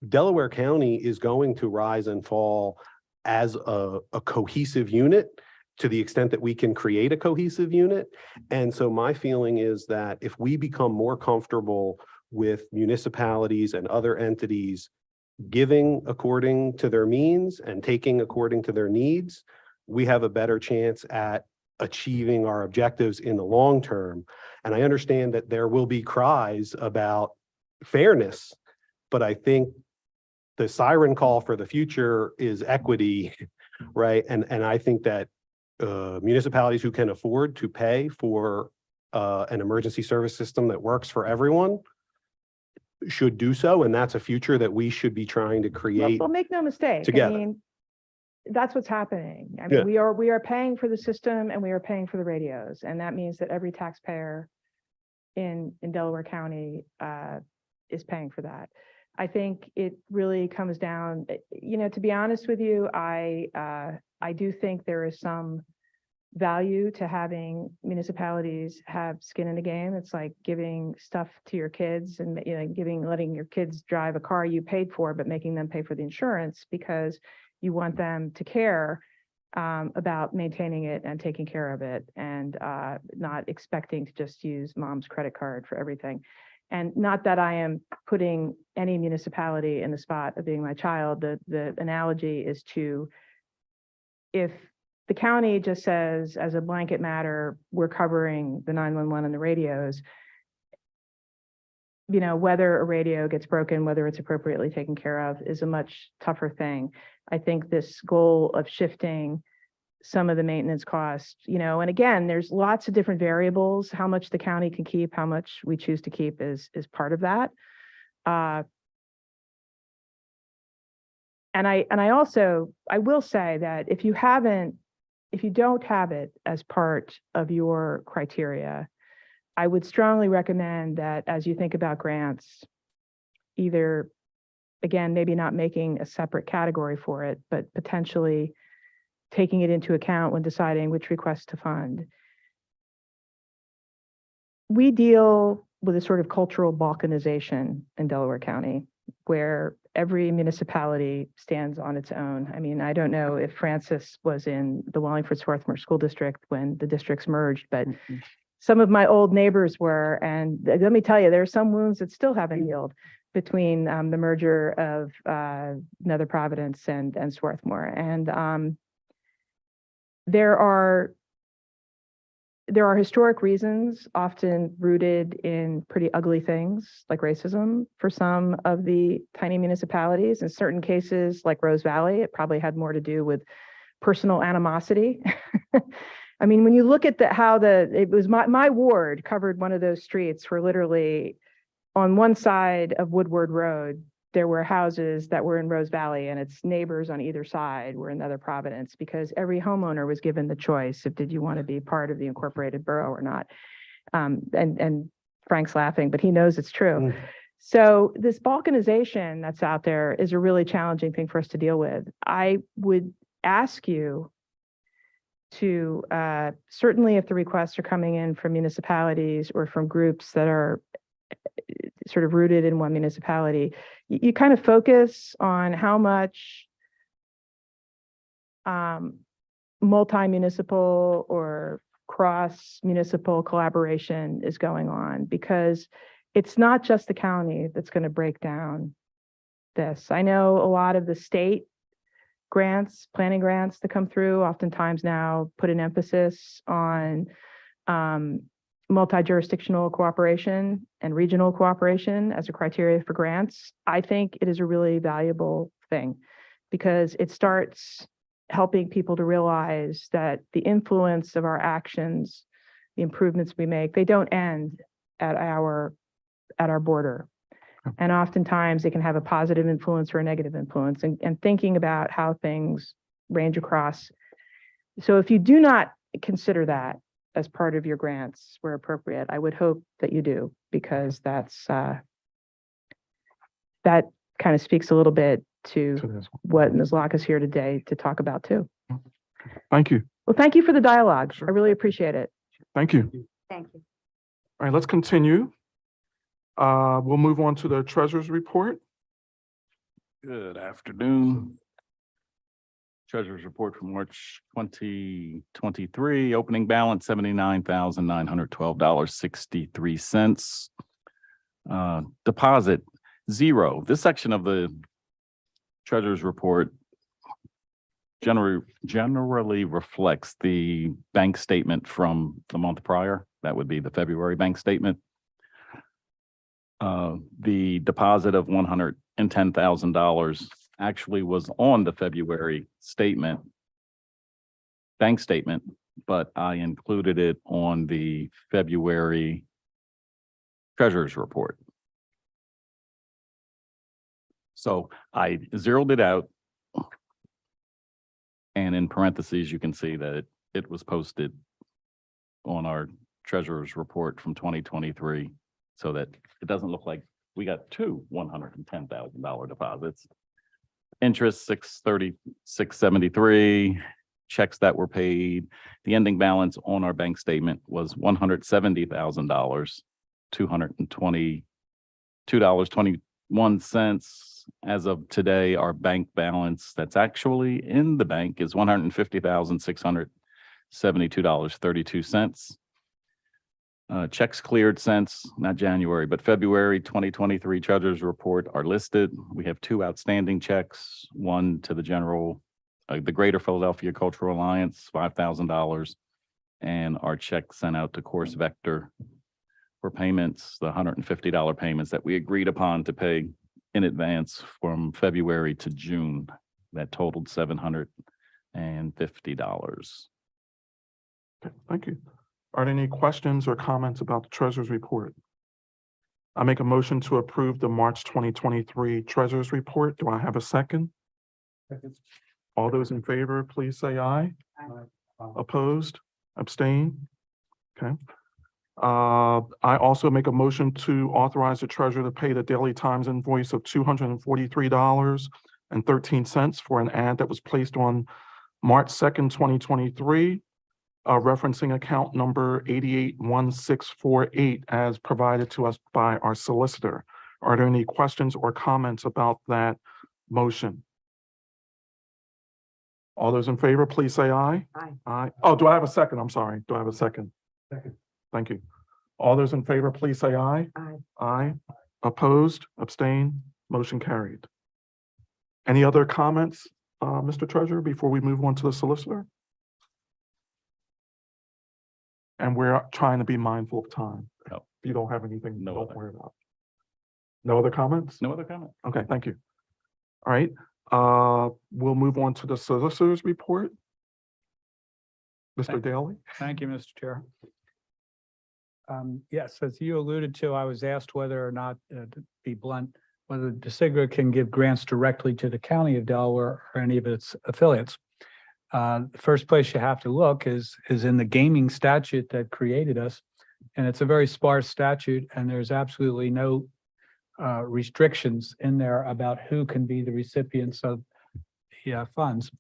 Delaware County is going to rise and fall as a cohesive unit, to the extent that we can create a cohesive unit. And so my feeling is that if we become more comfortable with municipalities and other entities giving according to their means and taking according to their needs, we have a better chance at achieving our objectives in the long term. And I understand that there will be cries about fairness, but I think the siren call for the future is equity, right? And I think that municipalities who can afford to pay for an emergency service system that works for everyone should do so, and that's a future that we should be trying to Well, create. well, make no mistake. I together. mean, that's what's happening. I Yeah. mean, we are paying for the system and we are paying for the radios. And that means that every taxpayer in Delaware County is paying for that. I think it really comes down, to be honest with you, I do think there is some value to having municipalities have skin in the game. It's like giving stuff to your kids and, letting your kids drive a car you paid for, but making them pay for the insurance because you want them to care about maintaining it and taking care of it and not expecting to just use mom's credit card for everything. And not that I am putting any municipality in the spot of being my child. The analogy is to, if the county just says as a blanket matter, we're covering the 911 and the radios, whether a radio gets broken, whether it's appropriately taken care of is a much tougher thing. I think this goal of shifting some of the maintenance costs, and again, there's lots of different variables. How much the county can keep, how much we choose to keep is part of that. And I will say that if you don't have it as part of your criteria, I would strongly recommend that as you think about grants, either, again, maybe not making a separate category for it, but potentially taking it into account when deciding which requests to fund. We deal with a sort of cultural balkanization in Delaware County, where every municipality stands on its own. I mean, I don't know if Francis was in the Wallingford-Swarthmore School District when the districts merged, but some of my old neighbors were, and let me tell you, there are some wounds that still haven't healed between the merger of Nether Providence and Swarthmore. And there are historic reasons, often rooted in pretty ugly things like racism for some of the tiny municipalities. In certain cases, like Rose Valley, it probably had more to do with personal animosity. I mean, when you look at it was my ward covered one of those streets where literally on one side of Woodward Road, there were houses that were in Rose Valley and its neighbors on either side were in Nether Providence because every homeowner was given the choice of did you want to be part of the incorporated borough or not. And Frank's laughing, but he knows it's true. So this balkanization that's out there is a really challenging thing for us to deal with. I would ask you to certainly if the requests are coming in from municipalities or from groups that are sort of rooted in one municipality, you kind of focus on how much multi-municipal or cross-municipal collaboration is going on, because it's not just the county that's going to break down this. I know a lot of the state grants, planning grants that come through oftentimes now put an emphasis on multi-jurisdictional cooperation and regional cooperation as a criteria for grants. I think it is a really valuable thing because it starts helping people to realize that the influence of our actions, the improvements we make, they don't end at our border. And oftentimes they can have a positive influence or a negative influence, and thinking about how things range across. So if you do not consider that as part of your grants where appropriate, I would hope that you do, because that kind of speaks a little bit to what Ms. Locke is here today to talk about too. Thank you. Well, thank you for the dialogue. Sure. I really appreciate it. Thank you. Thank you. All right, let's continue. We'll move on to the treasurer's report. Good afternoon. Treasurer's report for March 2023, opening balance $79,912.63. Deposit zero. This section of the treasurer's report generally reflects the bank statement from the month prior. That would be the February bank statement. The deposit of $110,000 actually was on the February bank statement, but I included it on the February treasurer's report. So I zeroed it out. And in parentheses, you can see that it was posted on our treasurer's report from 2023, so that it doesn't look like we got two $110,000 deposits. Interest 636.73, checks that were paid. The ending balance on our bank statement was $170,000, $222.21. As of today, our bank balance that's actually in the bank is $150,672.32. Checks cleared since, not January, but February 2023 treasurer's report are listed. We have two outstanding checks, one to the the Greater Philadelphia Cultural Alliance, $5,000. And our check sent out to Course Vector for payments, the $150 payments that we agreed upon to pay in advance from February to June. That totaled $750. Okay, thank you. Are there any questions or comments about the treasurer's report? I make a motion to approve the March 2023 treasurer's report. Do I have a second? All those in favor, please say aye. Opposed, abstain? Okay. I also make a motion to authorize the treasurer to pay the Daily Times invoice of $243.13 for an ad that was placed on March 2nd, 2023, referencing account number 881648 as provided to us by our solicitor. Are there any questions or comments about that motion? All those in favor, please say aye. Aye. Aye. Oh, do I have a second? I'm sorry. Do I have a second? Second. Thank you. All those in favor, please say aye. Aye. Aye. Opposed, abstain, motion carried. Any other comments, Mr. Treasurer, before we move on to the solicitor? And we're trying to be mindful of time. No. If you don't have anything, No don't other. worry about it. No other comments? No other comment? Okay, thank you. All right, we'll move on to the solicitor's report. Mr. Thank- Daly? Thank you, Mr. Chair. Yes, as you alluded to, I was asked whether or not, to be blunt, whether DeSigra can give grants directly to the county of Delaware or any of its affiliates. The first place you have to look is in the gaming statute that created us. And it's a very sparse statute, and there's absolutely no restrictions in there about who can be the recipients of the funds.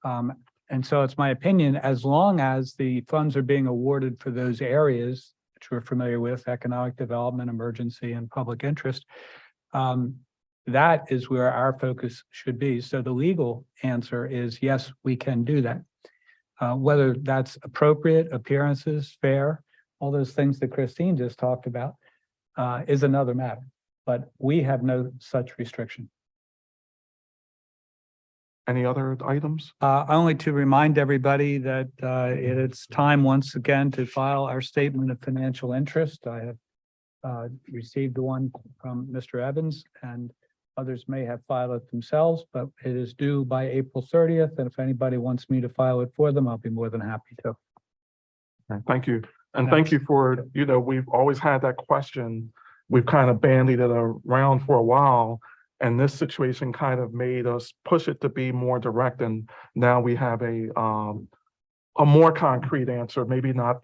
And so it's my opinion, as long as the funds are being awarded for those areas, which we're familiar with, economic development, emergency, and public interest, that is where our focus should be. So the legal answer is yes, we can do that. Whether that's appropriate, appearances, fair, all those things that Christine just talked about, is another matter. But we have no such restriction. Any other items? Only to remind everybody that it's time once again to file our statement of financial interest. I have received the one from Mr. Evans, and others may have filed it themselves, but it is due by April 30th. And if anybody wants me to file it for them, I'll be more than happy to. Okay, thank you. And thank you for, we've always had that question. We've kind of bandied it around for a while. And this situation kind of made us push it to be more direct. And now we have a more concrete answer, maybe not.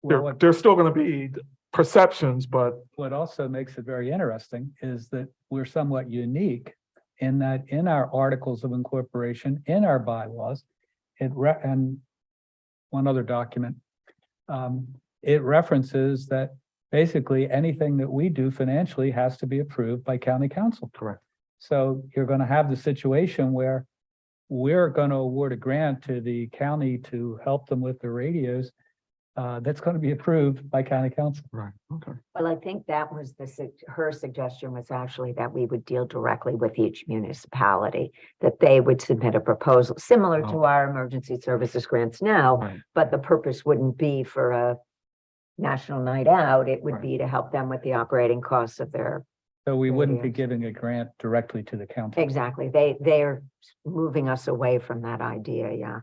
Well, There's still going to be perceptions, but what also makes it very interesting is that we're somewhat unique in that in our articles of incorporation, in our bylaws, and one other document, it references that basically anything that we do financially has to be approved by county council. correct. So you're going to have the situation where we're going to award a grant to the county to help them with the radios. That's going to be approved by county council. Right, okay. Well, I think that was her suggestion was actually that we would deal directly with each municipality, that they would submit a proposal similar to Oh. our emergency services grants now, Right. but the purpose wouldn't be for a national night out. It would Right. be to help them with the operating costs of their, So we wouldn't be Radios. giving a grant directly to the county. exactly. They're moving us away from that idea, yeah.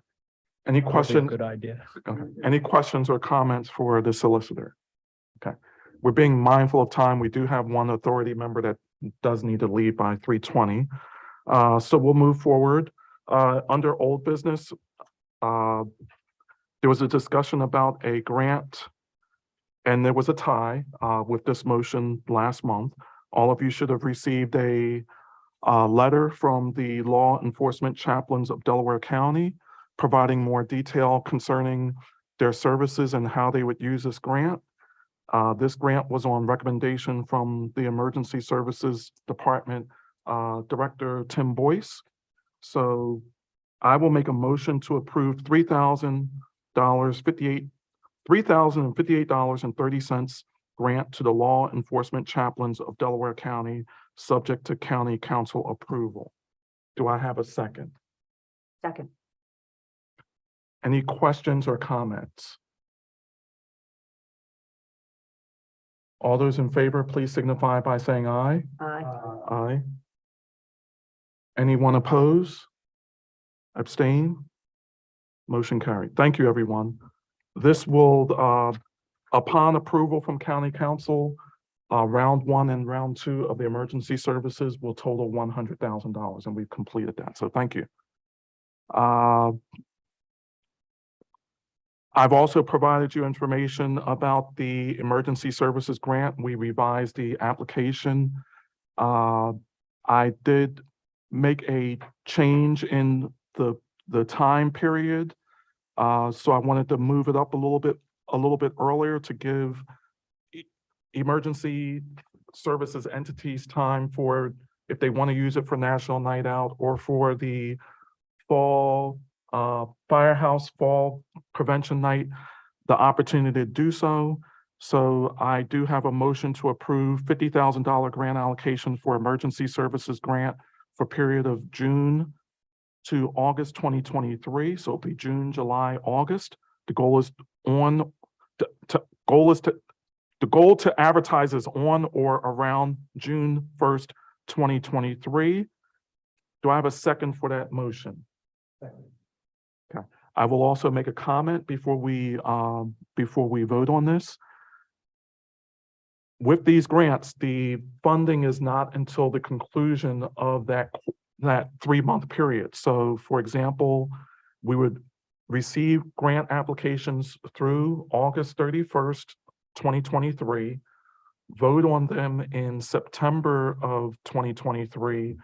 Any Probably a questions? Good idea. Okay. Any questions or comments for the solicitor? Okay, we're being mindful of time. We do have one authority member that does need to leave by 3:20. So we'll move forward. Under old business, there was a discussion about a grant, and there was a tie with this motion last month. All of you should have received a letter from the law enforcement chaplains of Delaware County, providing more detail concerning their services and how they would use this grant. This grant was on recommendation from the Emergency Services Department Director Tim Boyce. So I will make a motion to approve $3,058.30 grant to the law enforcement chaplains of Delaware County, subject to county council approval. Do I have a second? Second. Any questions or comments? All those in favor, please signify by saying aye. Aye. Aye. Anyone oppose? Abstain? Motion carried. Thank you, everyone. This will, upon approval from county council, round 1 and round 2 of the emergency services will total $100,000, and we've completed that. So thank you. I've also provided you information about the emergency services grant. We revised the application. I did make a change in the time period. So I wanted to move it up a little bit earlier to give emergency services entities time for, if they want to use it for National Night Out or for the fall Firehouse Fall Prevention Night, the opportunity to do so. So I do have a motion to approve $50,000 grant allocation for emergency services grant for period of June to August 2023. So it'll be June, July, August. The goal is to advertise is on or around June 1st, 2023. Do I have a second for that motion? Okay. I will also make a comment before we vote on this. With these grants, the funding is not until the conclusion of that 3-month period. So for example, we would receive grant applications through August 31st, 2023, vote on them in September of 2023.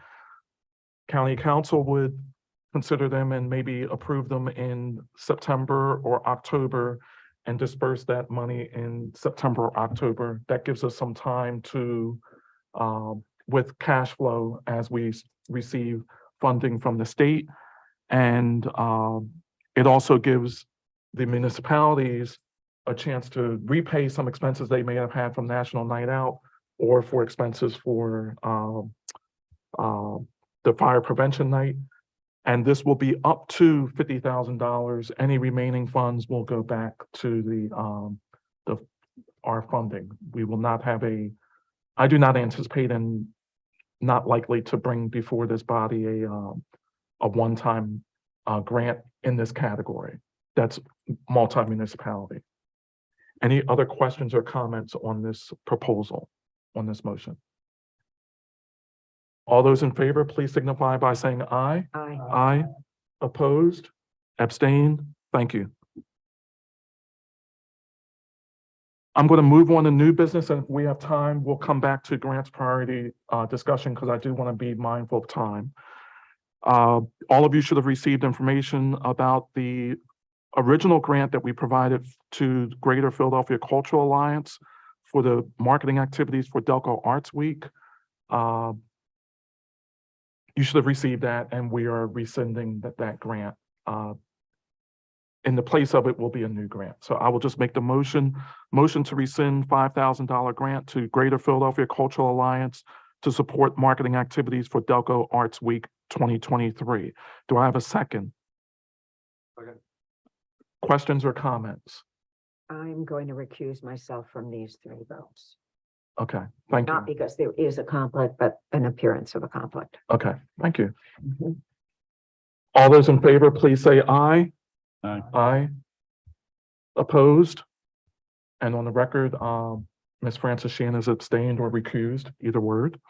County council would consider them and maybe approve them in September or October and disperse that money in September or October. That gives us some time to, with cash flow as we receive funding from the state. And it also gives the municipalities a chance to repay some expenses they may have had from National Night Out or for expenses for the fire prevention night. And this will be up to $50,000. Any remaining funds will go back to our funding. We will not have I do not anticipate and not likely to bring before this body a one-time grant in this category. That's multi-municipality. Any other questions or comments on this proposal, on this motion? All those in favor, please signify by saying aye. Aye. Aye. Opposed? Abstained? Thank you. I'm going to move on to new business, and if we have time, we'll come back to grants priority discussion because I do want to be mindful of time. All of you should have received information about the original grant that we provided to Greater Philadelphia Cultural Alliance for the marketing activities for Delco Arts Week. You should have received that, and we are rescinding that grant. In the place of it will be a new grant. So I will just make the motion to rescind $5,000 grant to Greater Philadelphia Cultural Alliance to support marketing activities for Delco Arts Week 2023. Do I have a second? Second. Questions or comments? I'm going to recuse myself from these 3 votes. Okay, thank you. Not because there is a conflict, but an appearance of a conflict. Okay, thank you. Mhm. All those in favor, please say aye. Aye. Aye. Opposed? And on the record, Ms. Francis Shan is abstained or recused, either word.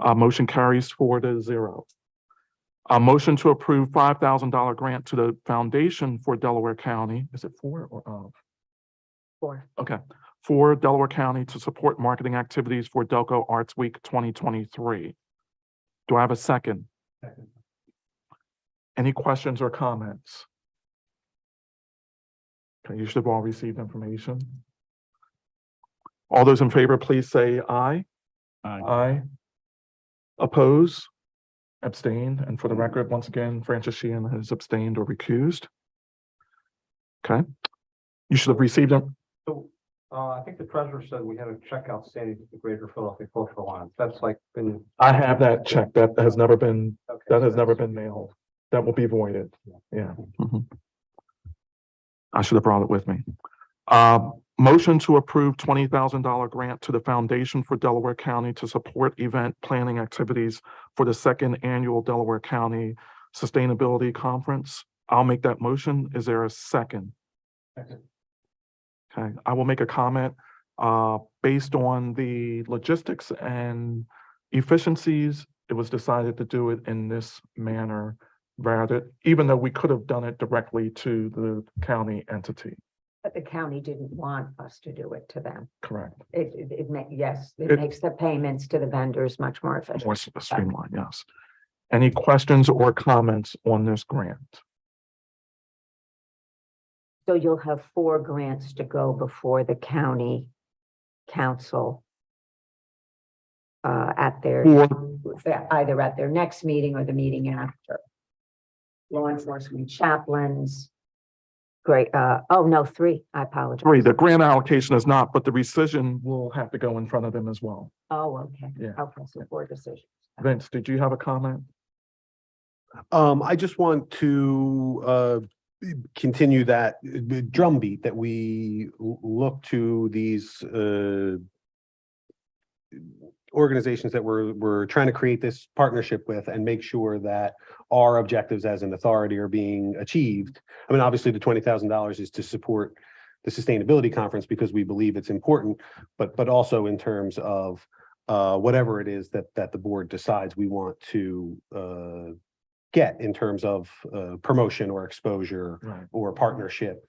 Motion carries 4-0. A motion to approve $5,000 grant to the Foundation for Delaware County. Is it for or of? 4. Okay, for Delaware County to support marketing activities for Delco Arts Week 2023. Do I have a second? Any questions or comments? Okay, you should have all received information. All those in favor, please say aye. Aye. Oppose? Abstain? And for the record, once again, Francis Sheehan has abstained or recused. Okay. You should have received them. So, I think the treasurer said we had a check outstanding to the Greater Philadelphia Cultural Alliance. That's like been. I have that check. That has never been, Okay, that so has never that's- been mailed. That will be voided. Yeah. Mhm. I should have brought it with me. Motion to approve $20,000 grant to the Foundation for Delaware County to support event planning activities for the second annual Delaware County Sustainability Conference. I'll make that motion. Is there a second? Okay, I will make a comment. Based on the logistics and efficiencies, it was decided to do it in this manner rather, even though we could have done it directly to the county entity. But the county didn't want us to do it to them. Correct. Yes, It- it makes the payments to the vendors much more efficient. More streamlined, yes. Any questions or comments on this grant? So you'll have 4 grants to go before the county council at their, either at their next meeting or the meeting after. Law enforcement chaplains. Great, oh, no, 3, I apologize. Three, the grant allocation is not, but the rescission will have to go in front of them as well. Oh, okay. Yeah. Okay, so 4 decisions. Vince, did you have a comment? I just want to continue that drumbeat that we look to these organizations that we're trying to create this partnership with and make sure that our objectives as an authority are being achieved. I mean, obviously the $20,000 is to support the sustainability conference because we believe it's important, but also in terms of whatever it is that the board decides we want to get in terms of promotion or exposure Right. or partnership.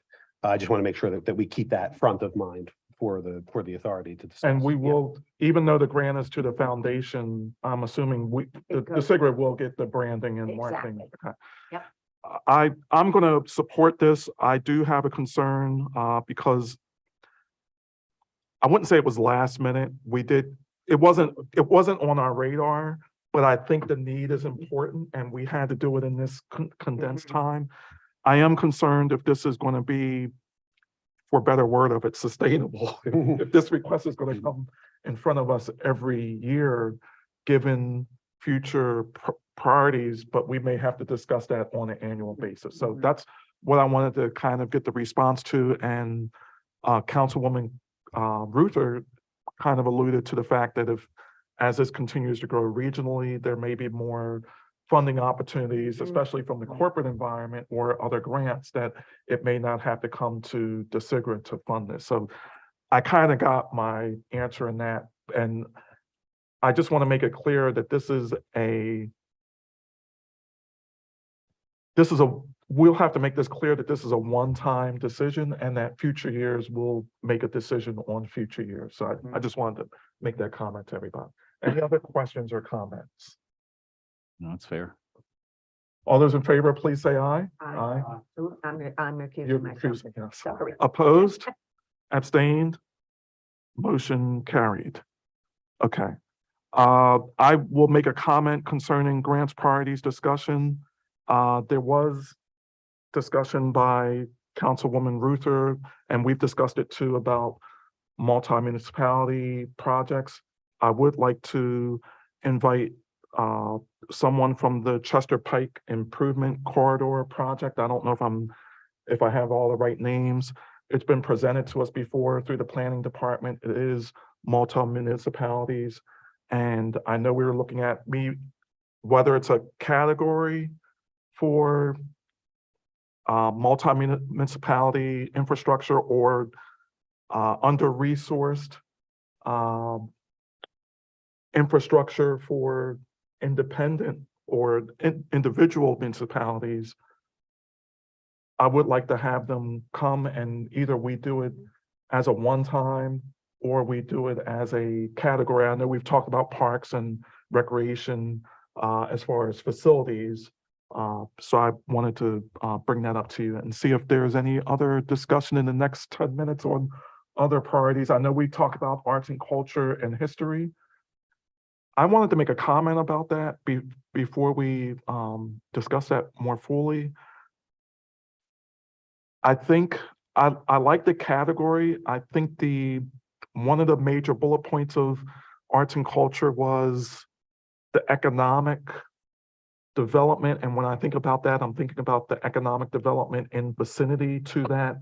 I just want to make sure that we keep that front of mind for the authority to discuss. And we Yeah. will, even though the grant is to the foundation, I'm assuming the goes- SIGRA will get the branding and marketing. Exactly. Okay. Yep. I'm gonna support this. I do have a concern, because I wouldn't say it was last minute. It wasn't on our radar, but I think the need is important and we had to do it in this condensed Mhm. time. I am concerned if this is gonna be, for better word of it, sustainable. If this request is gonna come in front of us every year, given future priorities, but we may have to discuss that on an annual basis. So Mhm. that's what I wanted to kind of get the response to, and Councilwoman Ruther kind of alluded to the fact that as this continues to grow regionally, there may be more funding opportunities, especially from the corporate environment or other grants, that it may not have to come to the SIGRA to fund this. So I kind of got my answer in that. And I just want to make it clear that we'll have to make this clear that this is a one-time decision and that future years will make a decision on future years. So I just wanted to make that comment to everybody. Any other questions or comments? No, it's fair. All those in favor, please say aye. Ooh, I'm You're recusing myself. recusing, yes. Sorry. Opposed? Abstained? Motion carried. Okay. I will make a comment concerning grants priorities discussion. There was discussion by Councilwoman Ruther, and we've discussed it too, about multi-municipality projects. I would like to invite someone from the Chester Pike Improvement Corridor Project. I don't know if I have all the right names. It's been presented to us before through the planning department. It is multi-municipalities. And I know we were looking at whether it's a category for multi-municipality infrastructure or under-resourced infrastructure for independent or individual municipalities, I would like to have them come and either we do it as a one-time or we do it as a category. I know we've talked about parks and recreation as far as facilities. So I wanted to bring that up to you and see if there's any other discussion in the next 10 minutes on other priorities. I know we talked about arts and culture and history. I wanted to make a comment about that before we discuss that more fully. I think I like the category. I think one of the major bullet points of arts and culture was the economic development. And when I think about that, I'm thinking about the economic development in vicinity to that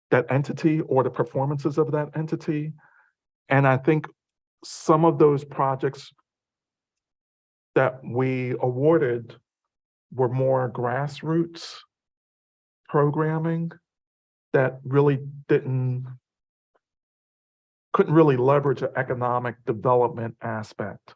that entity or the performances of that entity. And I think some of those projects that we awarded were more grassroots programming that really couldn't really leverage an economic development aspect.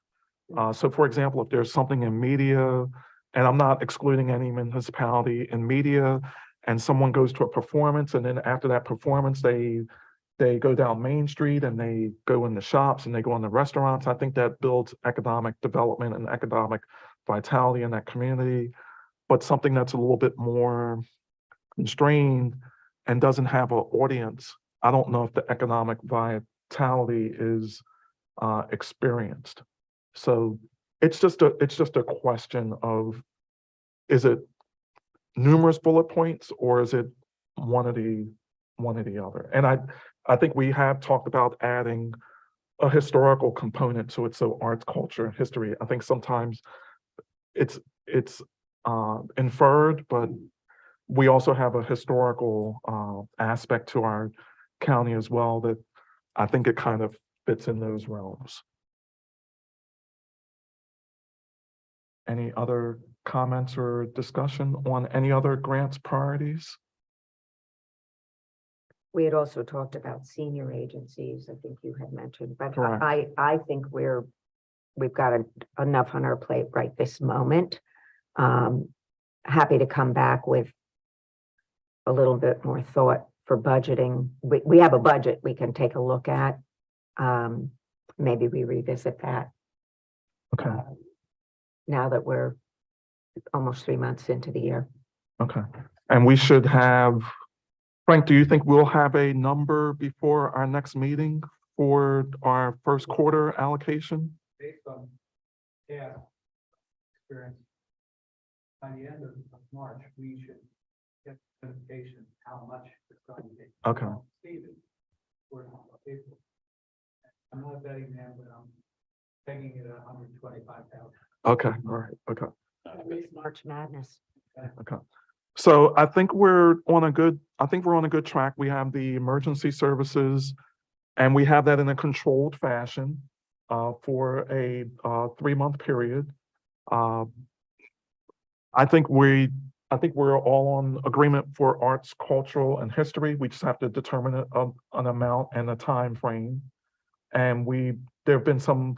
So for example, if there's something in media, and I'm not excluding any municipality in media, and someone goes to a performance, and then after that performance, they go down Main Street and they go in the shops and they go in the restaurants, I think that builds economic development and economic vitality in that community. But something that's a little bit more constrained and doesn't have an audience, I don't know if the economic vitality is experienced. So it's just a question of, is it numerous bullet points or is it one or the other? And I think we have talked about adding a historical component to it. So arts, culture, and history. I think sometimes it's inferred, but we also have a historical aspect to our county as well that I think it kind of fits in those realms. Any other comments or discussion on any other grants priorities? We had also talked about senior agencies, I think you had mentioned, but Correct. I think we've got enough on our plate right this moment. Happy to come back with a little bit more thought for budgeting. We have a budget we can take a look at. Maybe we revisit that. Okay. Now that we're almost 3 months into the year. Okay. And we should have, Frank, do you think we'll have a number before our next meeting for our first quarter allocation? Based on past experience, by the end of March, we should get notification how much it's going to be. Okay. Stephen, for April. I'm not a betting man, but I'm pegging it at 125,000. Okay, all right, okay. At least March Madness. Okay. So I think we're on a good track. We have the emergency services and we have that in a controlled fashion for a 3-month period. I think we're all on agreement for arts, cultural, and history. We just have to determine an amount and a time frame. And there have been some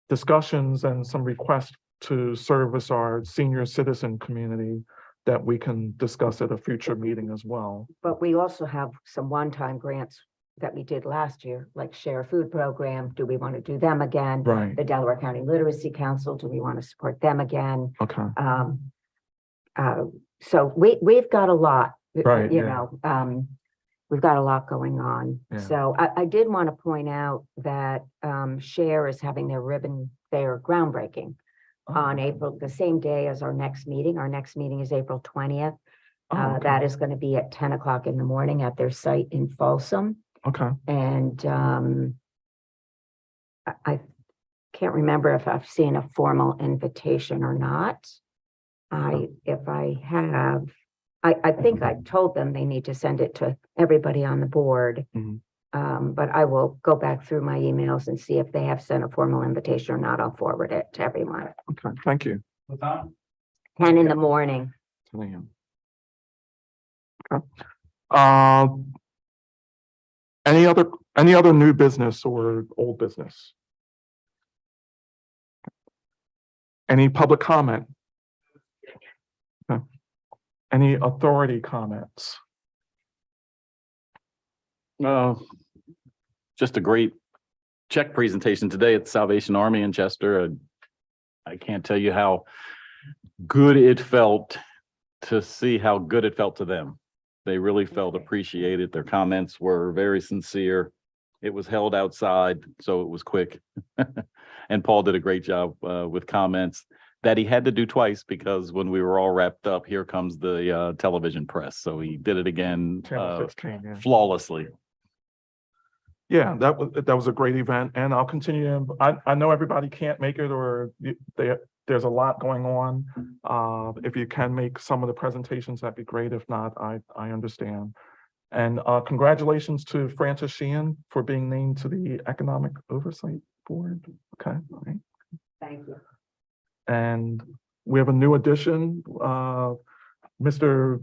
discussions and some requests to service our senior citizen community that we can discuss at a future meeting as well. But we also have some one-time grants that we did last year, like Share Food Program. Do we want to do them again? Right. The Delaware County Literacy Council, do we want to support them again? Okay. So we've got a lot, Right, you yeah. know, we've got a lot going on. Yeah. So I did want to point out that Share is having their groundbreaking on April, the same day as our next meeting. Our next meeting is April 20th. Okay. That is going to be at 10 o'clock in the morning at their site in Folsom. Okay. And I can't remember if I've seen a formal invitation or not. If I have, I think I told them they need to send it to everybody on the board. Mhm. But I will go back through my emails and see if they have sent a formal invitation or not. I'll forward it to everyone. Okay, thank you. What time? 10 in the morning. 10 a.m. Okay. Any other new business or old business? Any public comment? Okay. Any authority comments? Just a great check presentation today at the Salvation Army in Chester. I can't tell you how good it felt to see how good it felt to them. They really felt appreciated. Their comments were very sincere. It was held outside, so it was quick. And Paul did a great job with comments that he had to do twice because when we were all wrapped up, here comes the television press. So he did it again Channel 16, yeah. flawlessly. Yeah, that was a great event, and I'll continue. I know everybody can't make it, or there's a lot going on. If you can make some of the presentations, that'd be great. If not, I understand. And congratulations to Francis Sheehan for being named to the Economic Oversight Board. Okay, all right. Thank you. And we have a new addition. Mr.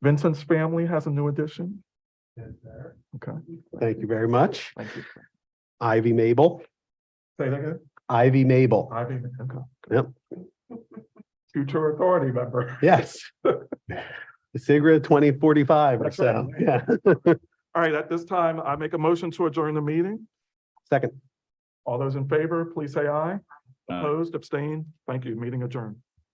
Vincent's family has a new addition. Okay, Thank you very much. thank you. Ivy Mabel. Say that again. Ivy Mabel. Okay. Yep. Future authority member. Yes. The SIGRA 2045. That's So, right. yeah. All right, at this time, I make a motion to adjourn the meeting. Second. All those in favor, please say aye. Aye. Opposed, abstained? Thank you. Meeting adjourned.